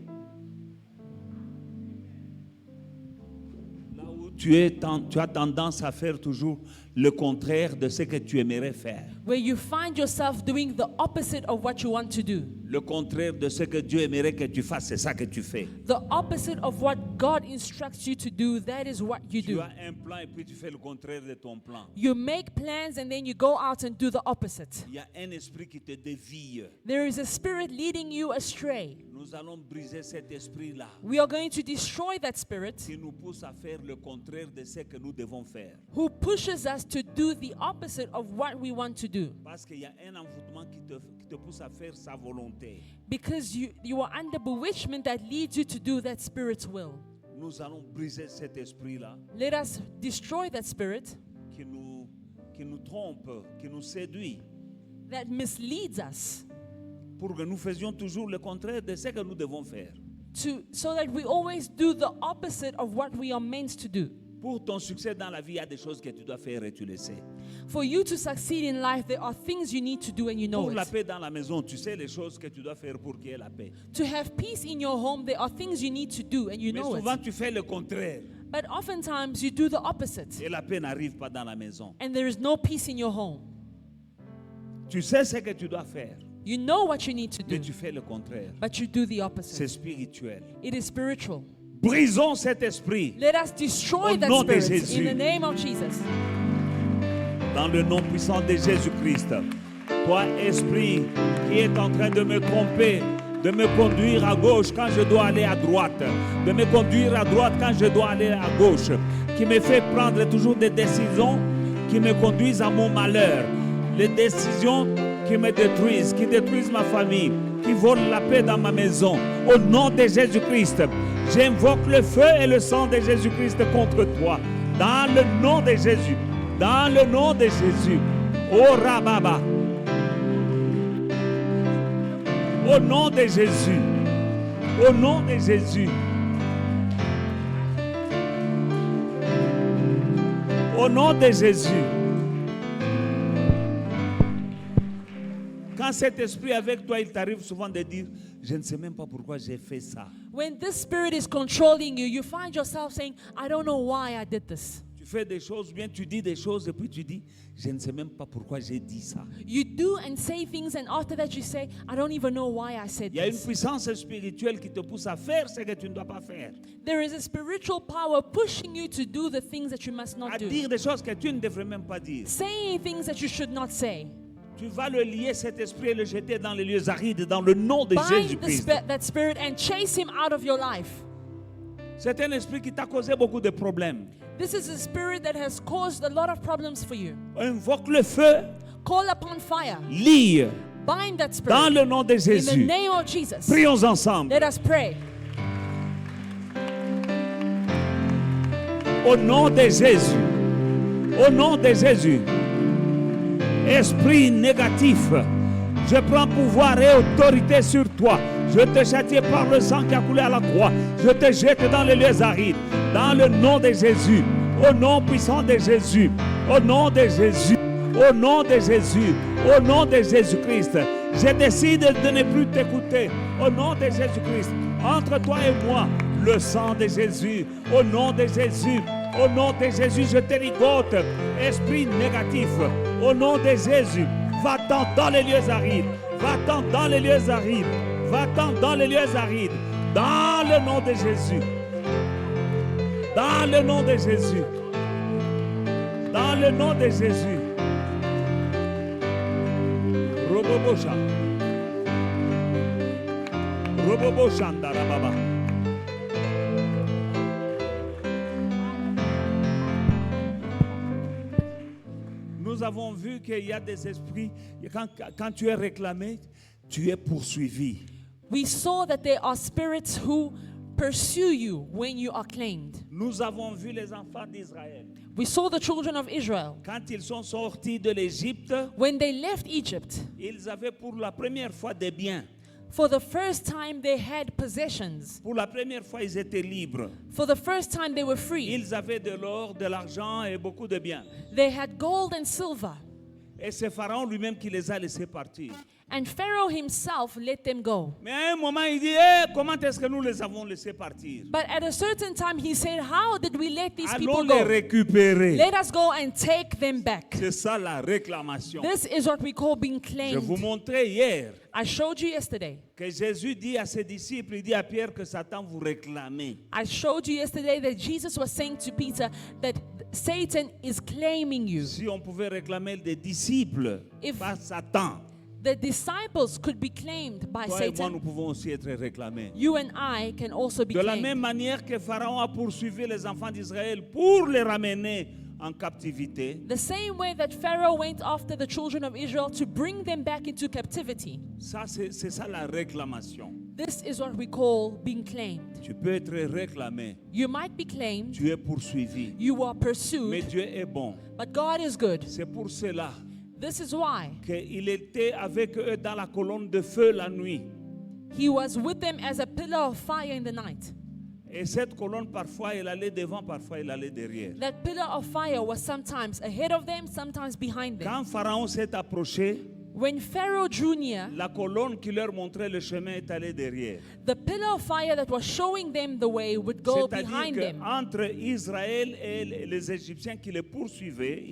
Là où tu as tendance à faire toujours le contraire de ce que tu aimerais faire. Where you find yourself doing the opposite of what you want to do. Le contraire de ce que Dieu aimerait que tu fasses, c'est ça que tu fais. The opposite of what God instructs you to do, that is what you Tu do. as un plan et puis tu fais le contraire de ton plan. You make plans and then you go out and do the opposite. Il y a un esprit qui te dévie. There is a spirit leading you astray. Nous allons briser cet esprit-là We are going to destroy that spirit qui nous pousse à faire le contraire de ce que nous devons faire. who pushes us to do the opposite of what we want to do. Parce qu'il y a un envoûtement qui te pousse à faire sa volonté. Because you are under bewitchment that leads you to do that spirit's will. Nous allons briser cet esprit-là Let us destroy that spirit qui nous trompe, qui nous séduit, that misleads us pour que nous faisions toujours le contraire de ce que nous devons faire. so that we always do the opposite of what we are meant to do. Pour ton succès dans la vie, il y a des choses que tu dois faire et tu le sais. For you to succeed in life, there are things you need to do and you know Pour la it. paix dans la maison, tu sais les choses que tu dois faire pour qu'il y ait la paix. To have peace in your home, there are things you need to do and you Mais know souvent, it. tu fais le contraire But oftentimes you do the opposite et la paix n'arrive pas dans la maison. and there is no peace in your home. Tu sais ce que tu dois faire, You know what you need to mais do, tu fais le contraire. but you do the C'est opposite. spirituel. It is spiritual. Brisons cet esprit Let us destroy Au that nom de spirit Jésus. in the name of Jesus. dans le nom puissant de Jésus-Christ. Toi, esprit qui est en train de me tromper, de me conduire à gauche quand je dois aller à droite, de me conduire à droite quand je dois aller à gauche, qui me fait prendre toujours des décisions qui me conduisent à mon malheur, les décisions qui me détruisent, qui détruisent ma famille, qui volent la paix dans ma maison. Au nom de Jésus-Christ, j'invoque le feu et le sang de Jésus-Christ contre toi. Dans le nom de Jésus. Dans le nom de Jésus. Oh Rababa. Au nom de Jésus. Au nom de Jésus. Au nom de Jésus. Quand cet esprit est avec toi, il t'arrive souvent de dire, je ne sais même pas pourquoi j'ai fait ça. When this spirit is controlling you, you find yourself saying, I don't know why I did this. Tu fais des choses, bien tu dis des choses et puis tu dis, je ne sais même pas pourquoi j'ai dit ça. You do and say things, and after that you say, I don't even know why I said Il y a une this. puissance spirituelle qui te pousse à faire ce que tu ne dois pas faire. There is a spiritual power pushing you to do the things that you must À not do. dire des choses que tu ne devrais même pas dire. Saying things that you should not say. Tu vas le lier, cet esprit, et le jeter dans les lieux arides, dans le nom de Bind Jésus-Christ. that spirit and chase him out of your life. C'est un esprit qui t'a causé beaucoup de problèmes. This is a spirit that has caused a lot of problems for you. Invoque le feu, Call upon fire. lie Bind that dans spirit. le nom de In the Jésus. name of Jesus. Prions ensemble. Let us pray. Au nom de Jésus. Au nom de Jésus. Esprit négatif, je prends pouvoir et autorité sur toi. Je te châtie par le sang qui a coulé à la croix. Je te jette dans les lieux arides. Dans le nom de Jésus. Au nom puissant de Jésus. Au nom de Jésus. Au nom de Jésus. Au nom de Jésus-Christ. Je décide de ne plus t'écouter. Au nom de Jésus-Christ. Entre toi et moi, le sang de Jésus. Au nom de Jésus. Au nom de Jésus, je te ligote. Esprit négatif. Au nom de Jésus, va-t'en dans les lieux arides. Va-t'en dans les lieux arides. Va-t'en dans les lieux arides. Dans le nom de Jésus. Dans le nom de Jésus. Dans le nom de Jésus. Robobosha. Robobosha Ndarababa. Nous avons vu qu'il y a des esprits, quand tu es réclamé, tu es poursuivi. We saw that there are spirits who pursue you when you are claimed. Nous avons vu les enfants d'Israël. We saw the children of Israel. Quand ils sont sortis de l'Égypte, When they left Egypt, ils avaient pour la première fois des biens. for the first time they had possessions. Pour la première fois, ils étaient libres. For the first time they were free. Ils avaient de l'or, de l'argent et beaucoup de biens. They had gold and silver. Et c'est Pharaon lui-même qui les a laissés partir. And Pharaoh himself let them go. Mais à un moment, il dit, hey, comment est-ce que nous les avons laissés partir? But at a certain time he said, how did we let these Allons people les go? récupérer. Let us go and take them back. C'est ça la réclamation. This is what we call being Je vous claimed. montrais hier I showed you yesterday. que Jésus dit à ses disciples, il dit à Pierre que Satan vous réclamait. I showed you yesterday that Jesus was saying to Peter that Satan is claiming you. Si on pouvait réclamer des disciples, If- pas Satan, The disciples could be claimed by toi et moi, nous Satan. pouvons aussi être réclamés. You and I can also be De la même claimed. manière que Pharaon a poursuivi les enfants d'Israël pour les ramener en captivité, The same way that Pharaoh went after the children of Israel to bring them back into captivity. ça c'est ça la réclamation. This is what we call being claimed. Tu peux être réclamé, You might be claimed, tu es poursuivi, you are mais pursued, Dieu est bon. but God is good. C'est pour cela This is why qu'il était avec eux dans la colonne de feu la nuit. He was with them as a pillar of fire in the night. Et cette colonne, parfois, elle allait devant, parfois, elle allait derrière. That pillar of fire was sometimes ahead of them, sometimes behind them. Quand Pharaon s'est approché, When Pharaoh drew near, la colonne qui leur montrait le chemin est allée derrière. the pillar of fire that was showing them the way would go C'est-à-dire behind them. qu'entre Israël et les Égyptiens qui les poursuivaient,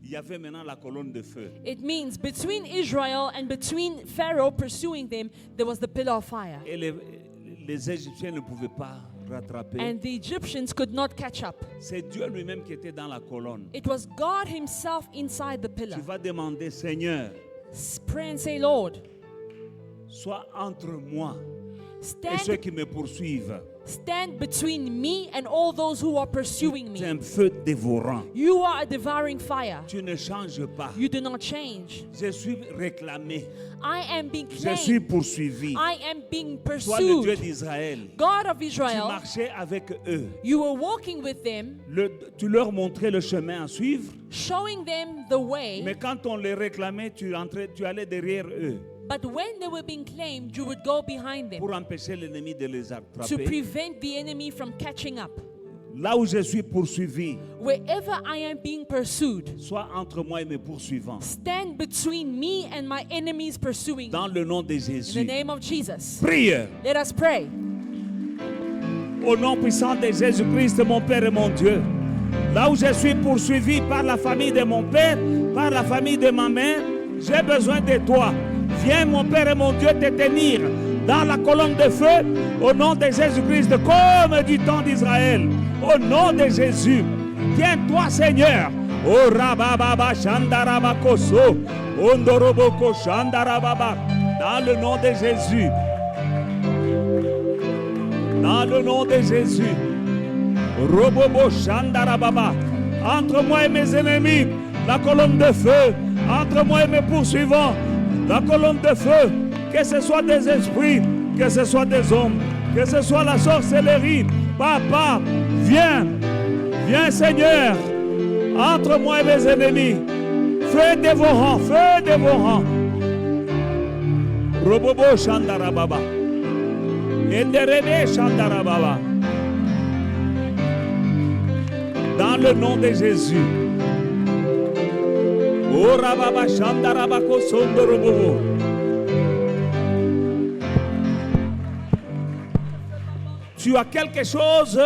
il y avait maintenant la colonne de feu. It means between Israel and between Pharaoh pursuing them, there was the pillar of fire. Et les Égyptiens ne pouvaient pas rattraper. And the Egyptians could not catch up. C'est Dieu lui-même qui était dans la colonne. It was God himself inside the pillar. Tu vas demander, Seigneur, Pray and say, Lord, sois entre moi et ceux stand, qui me poursuivent. stand between me and all those who are pursuing C'est me. un feu dévorant. You are a devouring fire. Tu ne changes pas. You do not change. Je suis réclamé. I am being Je suis claimed. poursuivi. I am being Toi, le Dieu pursued. d'Israël, God of tu Israel, marchais avec eux. you were walking with them, Tu leur montrais le chemin à suivre. showing them the way. Mais quand on les réclamait, tu allais derrière eux But when they were being claimed, you would go behind them pour empêcher l'ennemi de les to attraper. prevent the enemy from catching up. Là où je suis poursuivi, Wherever I am being pursued, sois entre moi et mes poursuivants. stand between me and my enemies pursuing Dans me. le nom de In the Jésus. name of Jesus. Prie. Let us pray. Au nom puissant de Jésus-Christ, mon Père et mon Dieu. Là où je suis poursuivi par la famille de mon Père, par la famille de ma mère, j'ai besoin de toi. Viens, mon Père et mon Dieu, te tenir dans la colonne de feu au nom de Jésus-Christ, comme du temps d'Israël. Au nom de Jésus. Tiens-toi, Seigneur. Oh rabababa shandarabakoso. Ondoroboko shandarababa. Dans le nom de Jésus. Dans le nom de Jésus. Robobo Shandarababa. Entre moi et mes ennemis, la colonne de feu. Entre moi et mes poursuivants, la colonne de feu. Que ce soit des esprits, que ce soit des hommes, que ce soit la sorcellerie. Papa, viens. Viens, Seigneur. Entre moi et mes ennemis. Feu dévorant, feu dévorant. Robobo Shandarababa. Enderebe Shandarababa. Dans le nom de Jésus. Oh Rababa Shandarabako Sondorobobo. Tu as quelque chose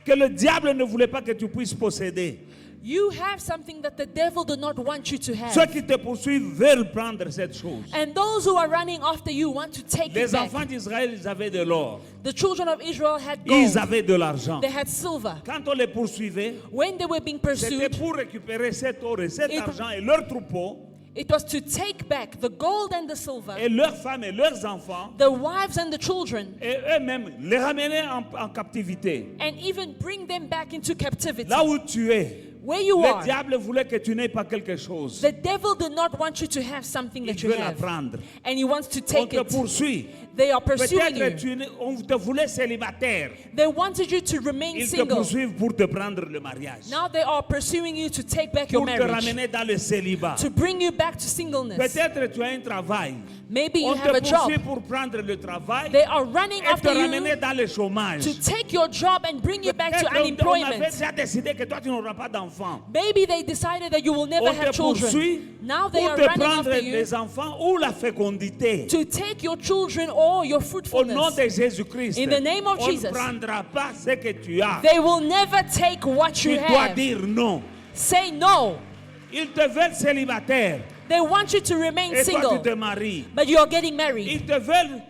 que le diable ne voulait pas que tu puisses posséder. You have something that the devil did not want you to Ceux have. qui te poursuivent veulent prendre cette chose. And those who are running after you want to take it Les back. enfants d'Israël, ils avaient de l'or. The children of Israel had gold. Ils avaient de l'argent. They had silver. Quand on les poursuivait, When they were being c'était pursued, pour récupérer cet or et cet It- argent et leurs troupeaux it was to take back the gold and the silver, et leurs femmes et leurs enfants the wives and the children, et eux-mêmes les ramener en captivité. and even bring them back into captivity. Là où tu es, Where you le are, diable voulait que tu n'aies pas quelque chose. the devil did not want you to have something Il that you veut la have, prendre. and he wants to On take te it. poursuit. They are pursuing Peut-être you. on te voulait célibataire. They wanted you to remain Ils te single. poursuivent pour te prendre le mariage. Now they are pursuing you to take back your Pour te marriage, ramener dans le célibat. to bring you back to singleness. Peut-être tu as un travail. Maybe you On have te a job. poursuit pour prendre le travail They are running et te after ramener you dans le chômage. to take your job and bring you back to Peut-être on avait unemployment. déjà décidé que toi tu n'auras pas d'enfants. Maybe they decided that you will never On have te children. poursuit Now they pour are te running prendre after you les enfants ou la fécondité. to take your children or your Au nom fruitfulness. de Jésus-Christ, In the name of on ne Jesus. prendra pas ce que tu as. They will never take what Tu you dois have. dire non. Say no. Ils te veulent célibataire They want you to remain et toi tu single, te maries. but you are getting married. Ils te veulent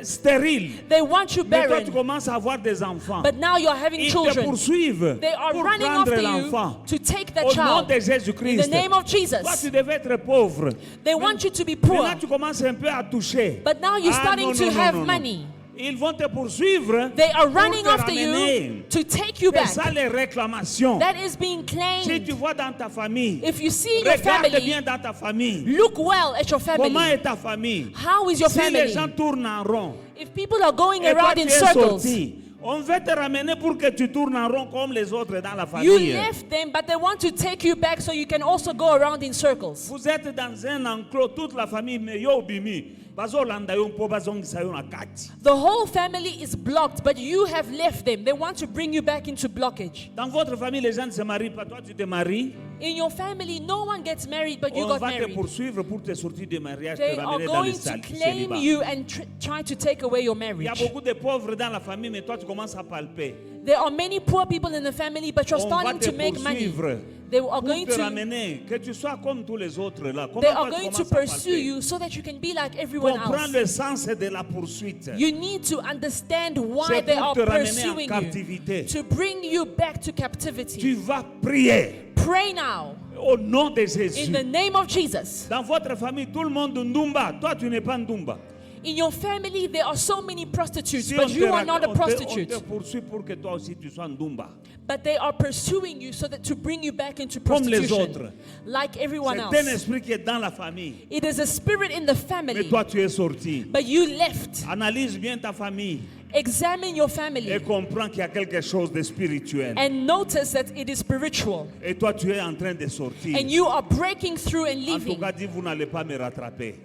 stérile. They want you Mais toi tu barren, commences à avoir des enfants. but now you're having Ils te children. poursuivent They are pour running prendre after l'enfant. you to take the Au nom child. de In Jésus-Christ. the name of Toi Jesus. tu devais être pauvre. They want you to be poor, Maintenant tu commences un peu à toucher. but now you're starting non, to non, non, have non, non. money. Ils vont te poursuivre. They are pour running te after you ramener. to take you C'est back. ça les réclamations. That is being Si claimed. tu vois dans ta famille, If you see your regarde family, bien dans ta famille. look well at your Comment family. est ta famille? How is your Si les gens family? tournent en rond If people are going et toi around tu in es circles, sorti, on veut te ramener pour que tu tournes en rond comme les autres dans la you famille. left them, but they want to take you back so you can also go around in circles. Vous êtes dans un enclos, toute la famille, mais yo bimi. bazolanda yo mpo bazongisa yo na kati. The whole family is blocked, but you have left them. They want to bring you back into blockage. Dans votre famille, les gens ne se marient pas. Toi, tu te maries. In your family, no one gets married, but you On got va te married. poursuivre pour te sortir de mariage, te They are ramener dans le going to claim célibat. you and try to take away your Il y a marriage. beaucoup de pauvres dans la famille, mais toi, tu commences à palper. There are many poor people in the family, but you're On va starting te to make money. poursuivre They are pour going te to ramener, que tu sois comme tous les autres là. Comment they toi, are tu going to commences à pursue palper? you so that you can be like everyone Comprends else. le sens de la poursuite. You need to understand why C'est they pour are te ramener en pursuing you, captivité. to bring you back to Tu captivity. vas prier Pray now au nom de in Jésus. the name of Jesus. Dans votre famille, tout le monde ndumba. Toi, tu n'es pas ndumba. In your family, there are so many prostitutes, Si but on you te are not a on te prostitute. poursuit pour que toi aussi tu sois ndumba. But they are pursuing you so that to bring you back into Comme les prostitution, autres. like everyone C'est un else. esprit qui est dans la famille. It is a spirit in the Mais family, toi, tu es sorti. but you left. Analyse bien ta famille Examine your et family comprends qu'il y a quelque chose de spirituel. and notice that it is spiritual. Et toi, tu es en train de sortir. And you are breaking through and En tout leaving. cas, dis, vous n'allez pas me rattraper.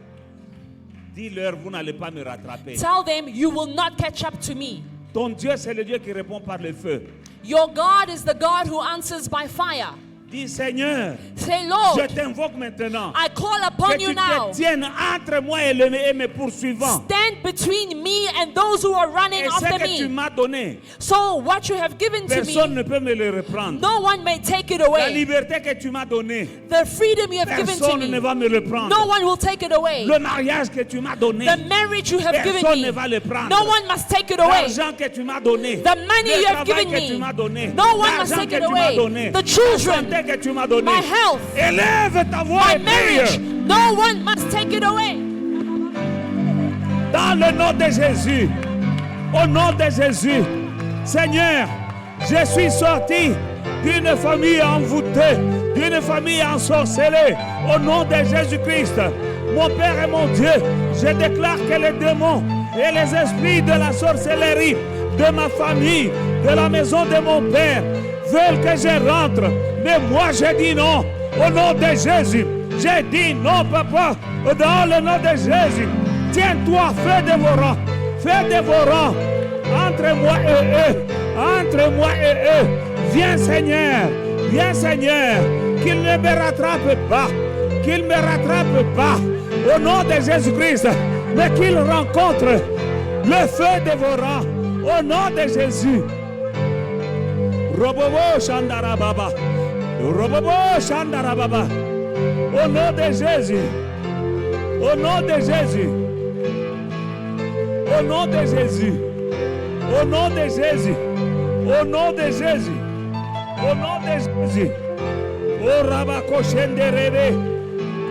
Dis-leur, vous n'allez pas me rattraper. Tell them, you will not catch up to me. Ton Dieu, c'est le Dieu qui répond par le feu. Your God is the God who answers by fire. Dis, Seigneur, Say, je Lord, t'invoque maintenant. I call upon Que you tu now. te tiennes entre moi et mes poursuivants. Stand between me and those who are running Et ce after que tu me. m'as donné, So what you have given to personne me, ne peut me le reprendre. no one may take it La away. liberté que tu m'as donnée, The freedom you have given to personne ne me, va me le prendre. no one will take it away. Le mariage que tu m'as donné, The marriage you have given personne ne me, va le prendre. no one must take it away. L'argent que tu m'as donné, The money le you have travail given que tu me, m'as donné, no one must l'argent take que it tu m'as away. donné, The la children, santé que tu m'as donné, my health, élève ta voix my et marriage, prie. no one must take it away. Dans le nom de Jésus, au nom de Jésus, Seigneur, je suis sorti d'une famille envoûtée, d'une famille ensorcelée, au nom de Jésus-Christ. Mon Père et mon Dieu, je déclare que les démons et les esprits de la sorcellerie de ma famille, de la maison de mon Père, veulent que je rentre. Mais moi, je dis non, au nom de Jésus. J'ai dit non, papa, dans le nom de Jésus. Tiens-toi, feu dévorant, entre moi et eux, entre moi et eux. Viens Seigneur, qu'il ne me rattrape pas, au nom de Jésus-Christ, mais qu'il rencontre le feu dévorant, au nom de Jésus. Robobo Shandarababa, au nom de Jésus, au nom de Jésus. Au nom de Jésus, au nom de Jésus, au nom de Jésus, au nom de Jésus. O Rabako Shenderebe,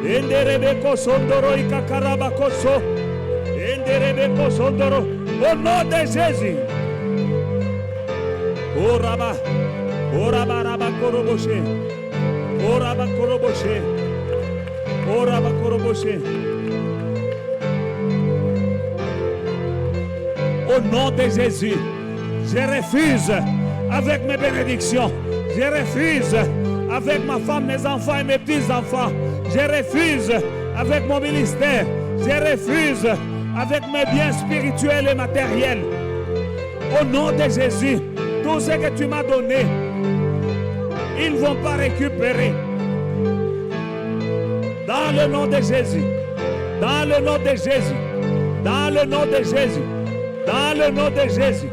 Enderebe Kosondoro Ikakaraba Koso, Enderebe Kosondoro, au nom de Jésus. O Raba Koroboshe, O Raba Koroboshe, O Raba Koroboshe. Au nom de Jésus, je refuse avec mes bénédictions, je refuse avec ma femme, mes enfants et mes petits-enfants, je refuse avec mon ministère, je refuse avec mes biens spirituels et matériels. Au nom de Jésus, tout ce que tu m'as donné, ils ne vont pas récupérer. Dans le nom de Jésus, dans le nom de Jésus, dans le nom de Jésus. Dans le nom de Jésus.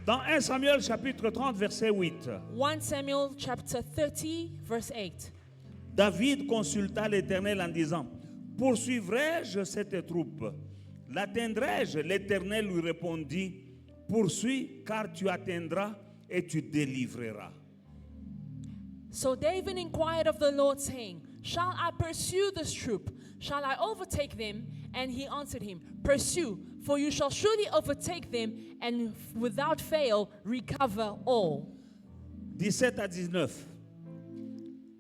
Dans 1 Samuel chapitre 30 verset 8. 1 Samuel chapter 30 verse 8. David consulta l'Éternel en disant: poursuivrai-je cette troupe? L'atteindrai-je? L'Éternel lui répondit: poursuis, car tu atteindras et tu délivreras. So David inquired of the Lord, saying, shall I pursue this troop? Shall I overtake them? And he answered him, pursue, for you shall surely overtake them, and without fail recover all. 17 à 19.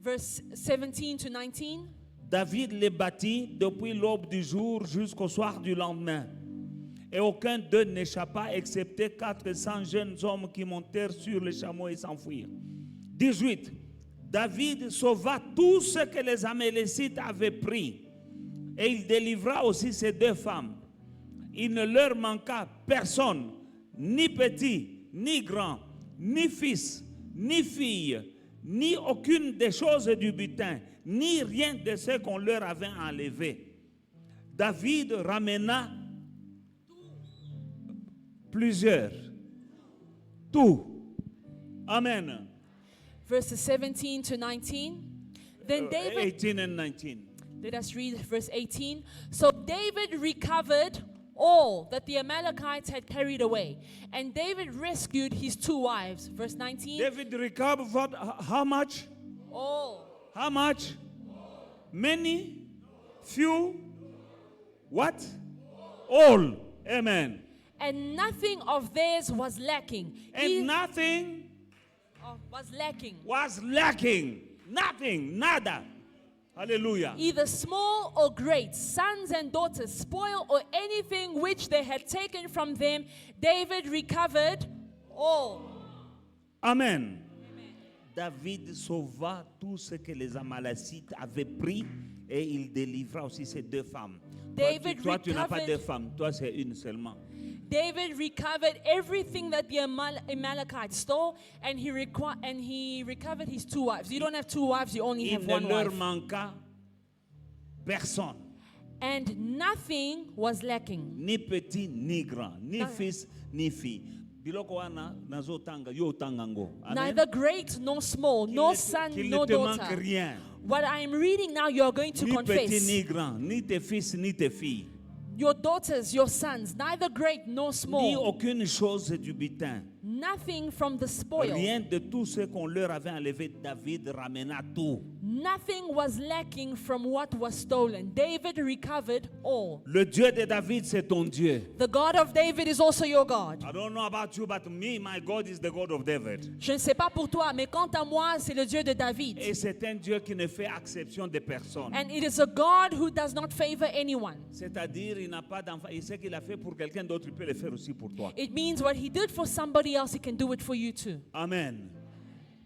Verse 17 to 19. David les battit depuis l'aube du jour jusqu'au soir du lendemain. Et aucun d'eux n'échappa, excepté 400 jeunes hommes qui montèrent sur les chameaux et s'enfuirent. 18. David sauva tout ce que les Amalécites avaient pris. Et il délivra aussi ces 2 femmes. Il ne leur manqua personne, ni petit, ni grand, ni fils, ni fille, ni aucune des choses du butin, ni rien de ce qu'on leur avait enlevé. David ramena plusieurs. Tout. Amen. Verses 17 to 19. Then David, 18 and 19. let us read verse 18. So David recovered all that the Amalekites had carried away. And David rescued his 2 wives. Verse 19. David recovered how much? All. How much? Many? Few? What? All. Amen. And nothing of theirs was lacking. And nothing Was lacking. was lacking. Nothing. Nada. Hallelujah. Either small or great, sons and daughters, spoil or anything which they had taken from them, David recovered all. Amen. David sauva tout ce que les Amalécites avaient pris et il délivra aussi ces 2 femmes. David Toi, tu n'as pas recovered- 2 femmes, toi c'est une seulement. David recovered everything that the Amalekites stole, and he recovered his 2 wives. You don't have 2 wives, you only Il have ne 1 leur wife. manqua personne, And nothing was lacking. ni petit ni grand, ni Non. fils ni fille. Biloko wana nazotanga yo tangango. Amen. Neither great nor small, Qu'il no ne te- son, qu'il no ne te manque daughter. rien, What I am reading now, you are going to ni petit confess. ni grand, ni tes fils ni tes filles, Your daughters, your sons, neither great nor ni small, aucune chose du butin. nothing from the spoil. Rien de tout ce qu'on leur avait enlevé, David ramena tout. Nothing was lacking from what was stolen. David recovered all. Le Dieu de David, c'est ton Dieu. The God of David is also your God. I don't know about you, but me, my God is the God of David. Je ne sais pas pour toi, mais quant à moi, c'est le Dieu de David. Et c'est un Dieu qui ne fait exception de personne. And it is a God who does not favor anyone. C'est-à-dire, il n'a pas d'enfant. Et ce qu'il a fait pour quelqu'un d'autre, il peut le faire aussi pour toi. It means what he did for somebody else, he can do it for you too. Amen.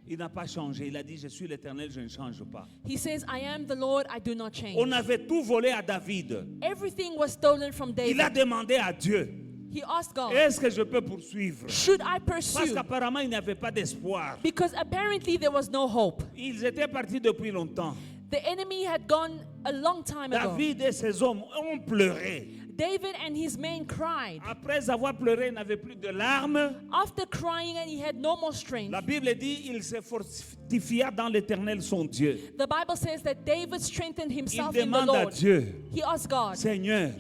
Il n'a pas changé. Il a dit, je suis l'Éternel, je ne change pas. He says, I am the Lord, I do not change. On avait tout volé à David. Everything was stolen from Il a David. demandé à Dieu, He asked God, est-ce que je peux poursuivre? should I Parce pursue? qu'apparemment, il n'avait pas d'espoir. Because apparently there was no hope. Ils étaient partis depuis longtemps. The enemy had gone a long time ago. David et ses hommes ont pleuré. David and his men cried. Après avoir pleuré, il n'avait plus de larmes. After crying and he had no more strength, La Bible dit, il se fortifia dans l'Éternel son Dieu. the Bible says that David strengthened Il himself in the demande à Lord. Dieu, He asked God, Seigneur,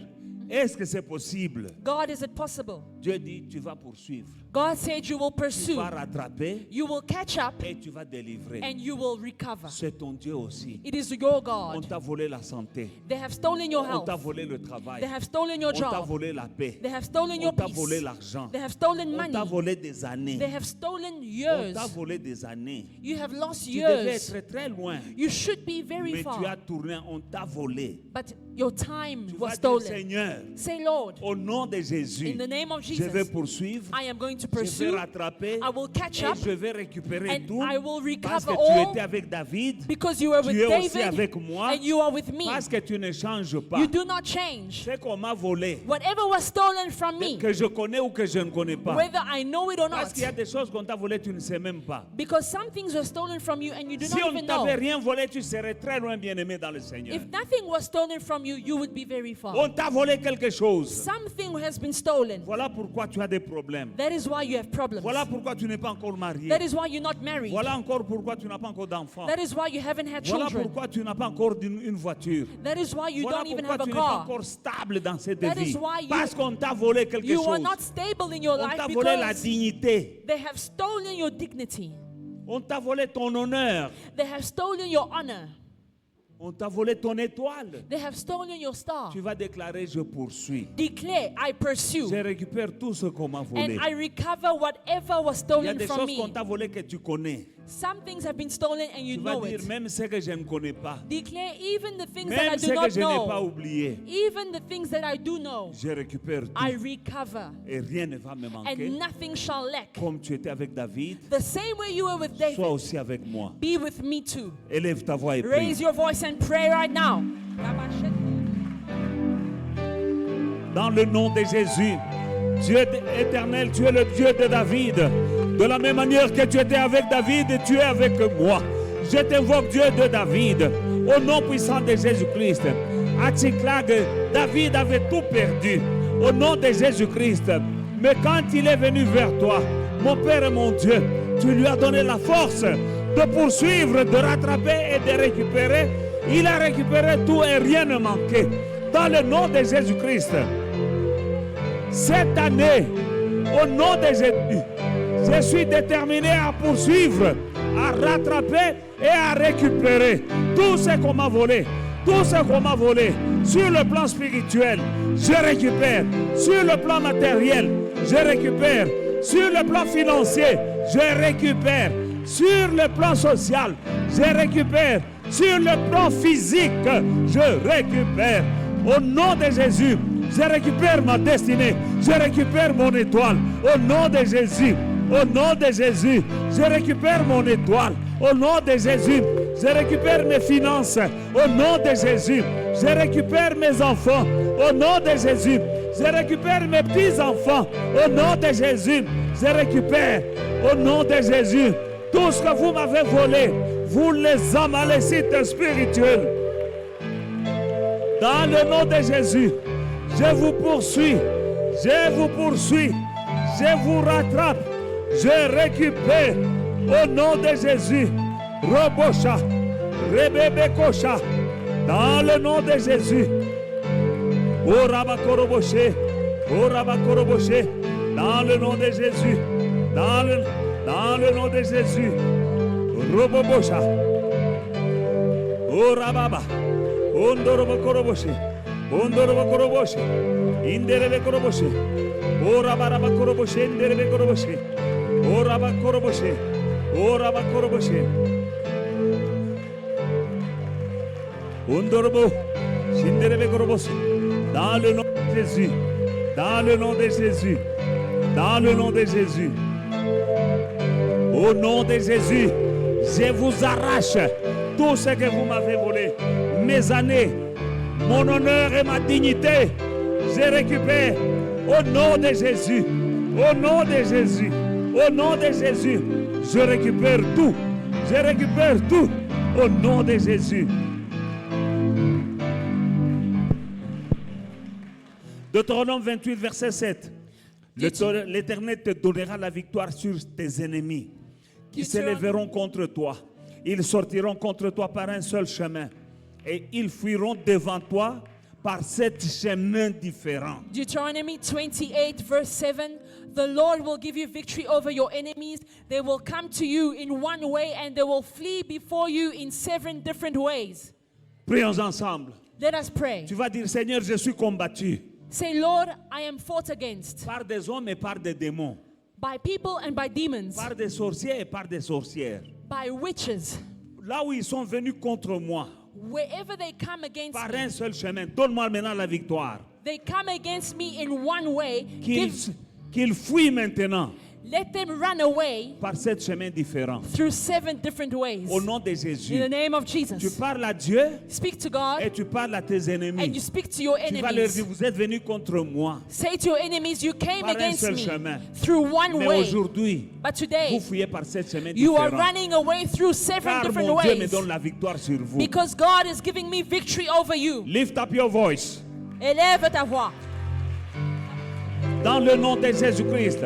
est-ce que c'est possible? God, is it possible? Dieu dit, tu vas poursuivre. God said you will Tu pursue, vas rattraper you will catch up, et tu vas délivrer. and you will recover. C'est ton Dieu aussi. It is your On God. t'a volé la santé. They have stolen your On t'a health. volé le travail. They have stolen your On t'a job. volé la paix. They have stolen On your t'a peace. volé l'argent. They have stolen On money. t'a volé des années. They have stolen On years. t'a volé des années. You have lost Tu devais years. être très loin. You should be very Mais tu as far. tourné, on t'a volé. But your time Tu was vas dire, stolen. Seigneur, Say, Lord, au nom de Jésus, in the name of je vais Jesus, poursuivre, I am going to je vais pursue, rattraper, I will catch et up, je vais récupérer and tout. I will Parce que recover tu all étais avec David, because you were with tu es aussi David avec moi, and you are with me. parce que tu ne changes pas. You do not change. C'est qu'on m'a volé, Whatever was stolen from me, que je connais ou que je ne connais pas. whether I know it or Parce not, qu'il y a des choses qu'on t'a volées, tu ne sais même pas. because some things were stolen from you and you do Si not on ne even t'avait know. rien volé, tu serais très loin, bien-aimé dans le Seigneur. If nothing was stolen from you, you would be very far. On t'a volé quelque chose. Something has been stolen. Voilà pourquoi tu as des problèmes. That is why you have problems. Voilà pourquoi tu n'es pas encore marié. That is why you're not married. Voilà encore pourquoi tu n'as pas encore d'enfant. That is why you haven't had Voilà children. pourquoi tu n'as pas encore une voiture. That is why you Voilà don't even pourquoi have a tu n'es pas car. encore stable dans cette That vie. is why you- Parce qu'on t'a volé quelque You are chose. not stable in your On life t'a volé la because dignité. they have stolen your dignity. On t'a volé ton honneur. They have stolen your honor. On t'a volé ton étoile. They have stolen your star. Tu vas déclarer, je poursuis. Declare, I pursue. Je récupère tout ce qu'on m'a volé. And I recover whatever was Il y a stolen des from choses qu'on me. t'a volé que tu connais. Some things have been stolen and you Tu vas know dire, it. même ce que je ne connais pas, Declare even the things that I même ce do que not je n'ai pas know, oublié, even the things that I do know, je récupère I tout. recover, Et rien ne va me manquer. and nothing shall lack. Comme tu étais avec David, The same way you were with sois David, aussi avec moi. be with me too. Élève ta voix et Raise prie. your voice and pray right now. Dans le nom de Jésus, Dieu éternel, tu es le Dieu de David. De la même manière que tu étais avec David, tu es avec moi. Je t'invoque, Dieu de David, au nom puissant de Jésus-Christ. À Tsiklag, David avait tout perdu. Au nom de Jésus-Christ. Mais quand il est venu vers toi, mon Père et mon Dieu, tu lui as donné la force de poursuivre, de rattraper et de récupérer. Il a récupéré tout et rien ne manquait. Dans le nom de Jésus-Christ. Cette année, au nom de Jésus, je suis déterminé à poursuivre, à rattraper et à récupérer tout ce qu'on m'a volé. Tout ce qu'on m'a volé sur le plan spirituel, je récupère. Sur le plan matériel, je récupère. Sur le plan financier, je récupère. Sur le plan social, je récupère. Sur le plan physique, je récupère. Au nom de Jésus, je récupère ma destinée. Je récupère mon étoile. Au nom de Jésus. Au nom de Jésus, je récupère mon étoile. Au nom de Jésus, je récupère mes finances. Au nom de Jésus, je récupère mes enfants. Au nom de Jésus, je récupère mes petits-enfants. Au nom de Jésus, je récupère. Au nom de Jésus, tout ce que vous m'avez volé, vous les amalécites spirituels. Dans le nom de Jésus, je vous poursuis. Je vous poursuis. Je vous rattrape. Je récupère au nom de Jésus. Robocha, Rebebekosha, dans le nom de Jésus. Oh Rabakoroboché, oh Rabakoroboché, dans le nom de Jésus. Dans le nom de Jésus. Robobocha, oh Rababa, Ondorobakoroboché, Ondorobakoroboché, Inderebekoroboché, oh Rabarabakoroboché, Inderebekoroboché. Oh Rabakoroboché, oh Rabakoroboché. Ondorobo, Shinderebekoroboché. Dans le nom de Jésus, dans le nom de Jésus, dans le nom de Jésus. Au nom de Jésus, je vous arrache tout ce que vous m'avez volé. Mes années, mon honneur et ma dignité, je récupère au nom de Jésus, au nom de Jésus. Au nom de Jésus, je récupère tout. Je récupère tout. Au nom de Jésus. Deutéronome 28, verset 7. L'Éternel te donnera la victoire sur tes ennemis qui s'élèveront contre toi. Ils sortiront contre toi par un seul chemin et ils fuiront devant toi par 7 chemins différents. Deuteronomy 28, verse 7. The Lord will give you victory over your enemies. They will come to you in one way and they will flee before you in 7 different ways. Prions ensemble. Let us pray. Tu vas dire, Seigneur, je suis combattu Say, Lord, I am fought against par des hommes et par des démons, by people and by demons, par des sorciers et par des sorcières. by witches. Là où ils sont venus contre moi, Wherever they come against par me, un seul chemin, donne-moi maintenant la victoire. they come against me in one way. Qu'ils fuient maintenant Let them run away par 7 chemins différents. through 7 different ways. Au nom de In Jésus, the name of tu Jesus. parles à Dieu Speak to et God tu parles à tes and you ennemis. speak to your Tu vas leur dire, enemies. vous êtes venus contre moi. Say to your enemies, you came Par un against seul me chemin. through one Mais way. aujourd'hui, But vous today, fuyez par 7 chemins you are différents. running away through 7 Car different mon Dieu me ways. donne la victoire sur vous. Because God is giving me victory over you. Lift up your voice. Élève ta voix. Dans le nom de Jésus-Christ,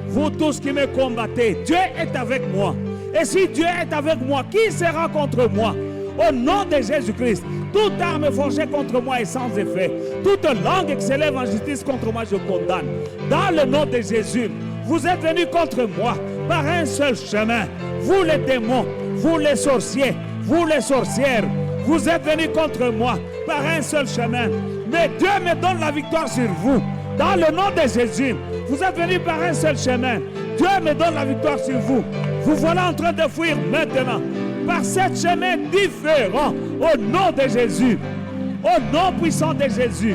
vous tous qui me combattez, Dieu est avec moi. Et si Dieu est avec moi, qui sera contre moi? Au nom de Jésus-Christ, toute arme forgée contre moi est sans effet. Toute langue qui s'élève en justice contre moi, je condamne. Dans le nom de Jésus, vous êtes venus contre moi par un seul chemin. Vous les démons, vous les sorciers, vous les sorcières, vous êtes venus contre moi par un seul chemin. Mais Dieu me donne la victoire sur vous. Dans le nom de Jésus, vous êtes venus par un seul chemin. Dieu me donne la victoire sur vous. Vous voilà en train de fuir maintenant par ce chemin différent au nom de Jésus. Au nom puissant de Jésus.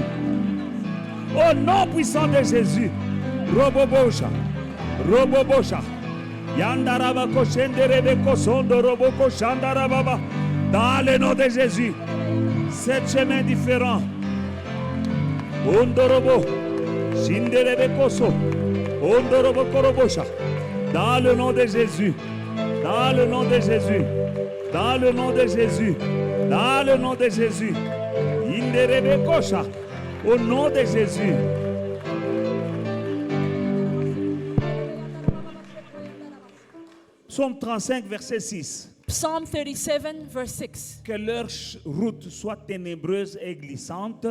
Au nom puissant de Jésus. Robobosha. Robobosha. Yandaraba koshenderebe kosondo roboko shandarababa. Dans le nom de Jésus. Ce chemin différent. Ondorobo. Shinderebe koso. Ondorobo korobosha. Dans le nom de Jésus. Dans le nom de Jésus. Dans le nom de Jésus. Dans le nom de Jésus. Inderebe kosha. Au nom de Jésus. Psaume 35, verset 6. Psalm 37, verse 6. Que leur route soit ténébreuse et glissante,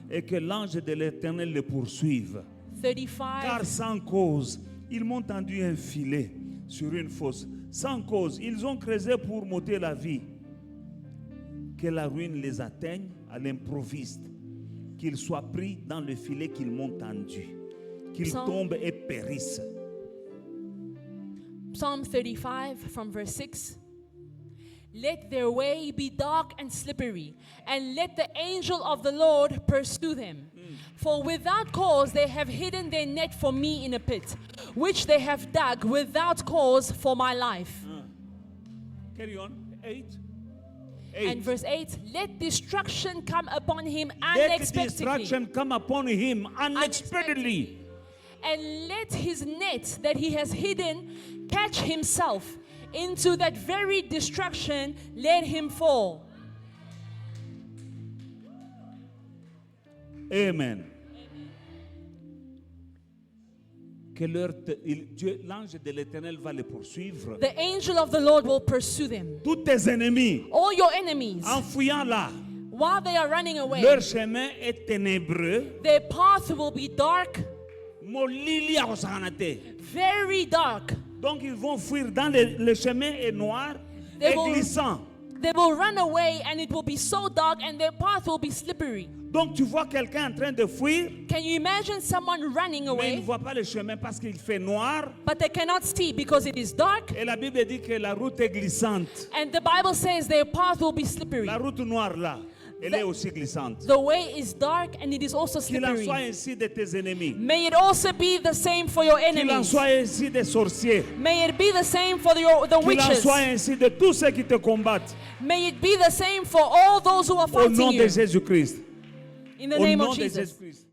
et que l'ange de l'Éternel les poursuive. 35. Car sans cause, ils m'ont tendu un filet sur une fosse. Sans cause, ils ont creusé pour m'ôter la vie. Que la ruine les atteigne à l'improviste. Qu'ils soient pris dans le filet qu'ils m'ont tendu. Qu'ils tombent et périssent. Psalm 35 from verse 6. Let their way be dark and slippery, and let the angel of the Lord pursue them. For without cause they have hidden their net for me in a pit, which they have dug without cause for my life. Carry on. 8. And verse 8, let destruction come upon him Let unexpectedly. destruction come upon him unexpectedly. And let his net that he has hidden catch himself. Into that very destruction, let him fall. Amen. Que l'ange de l'Éternel va les poursuivre. The angel of the Lord will pursue them. Tous tes ennemis, All your enemies, en fuyant là, while they are running away, leur chemin est ténébreux. their path will be dark, Molili a osanate. very dark. Donc ils vont fuir dans le chemin est noir They et will- glissant. They will run away and it will be so dark and their path will be slippery. Donc tu vois quelqu'un en train de fuir, Can you imagine someone running mais il ne away, voit pas le chemin parce qu'il fait noir. but they cannot see because it is dark? Et la Bible dit que la route est glissante. And the Bible says their path will be slippery. La route noire là, elle est aussi glissante. The way is dark and it is also Qu'il en slippery. soit ainsi de tes ennemis. May it also be the same for your Qu'il en enemies. soit ainsi des sorciers. May it be the same for the Qu'il en witches. soit ainsi de tous ceux qui te combattent. May it be the same for all those who are Au nom fighting de you. Jésus-Christ. In the Au name nom of de Jesus. Jésus-Christ.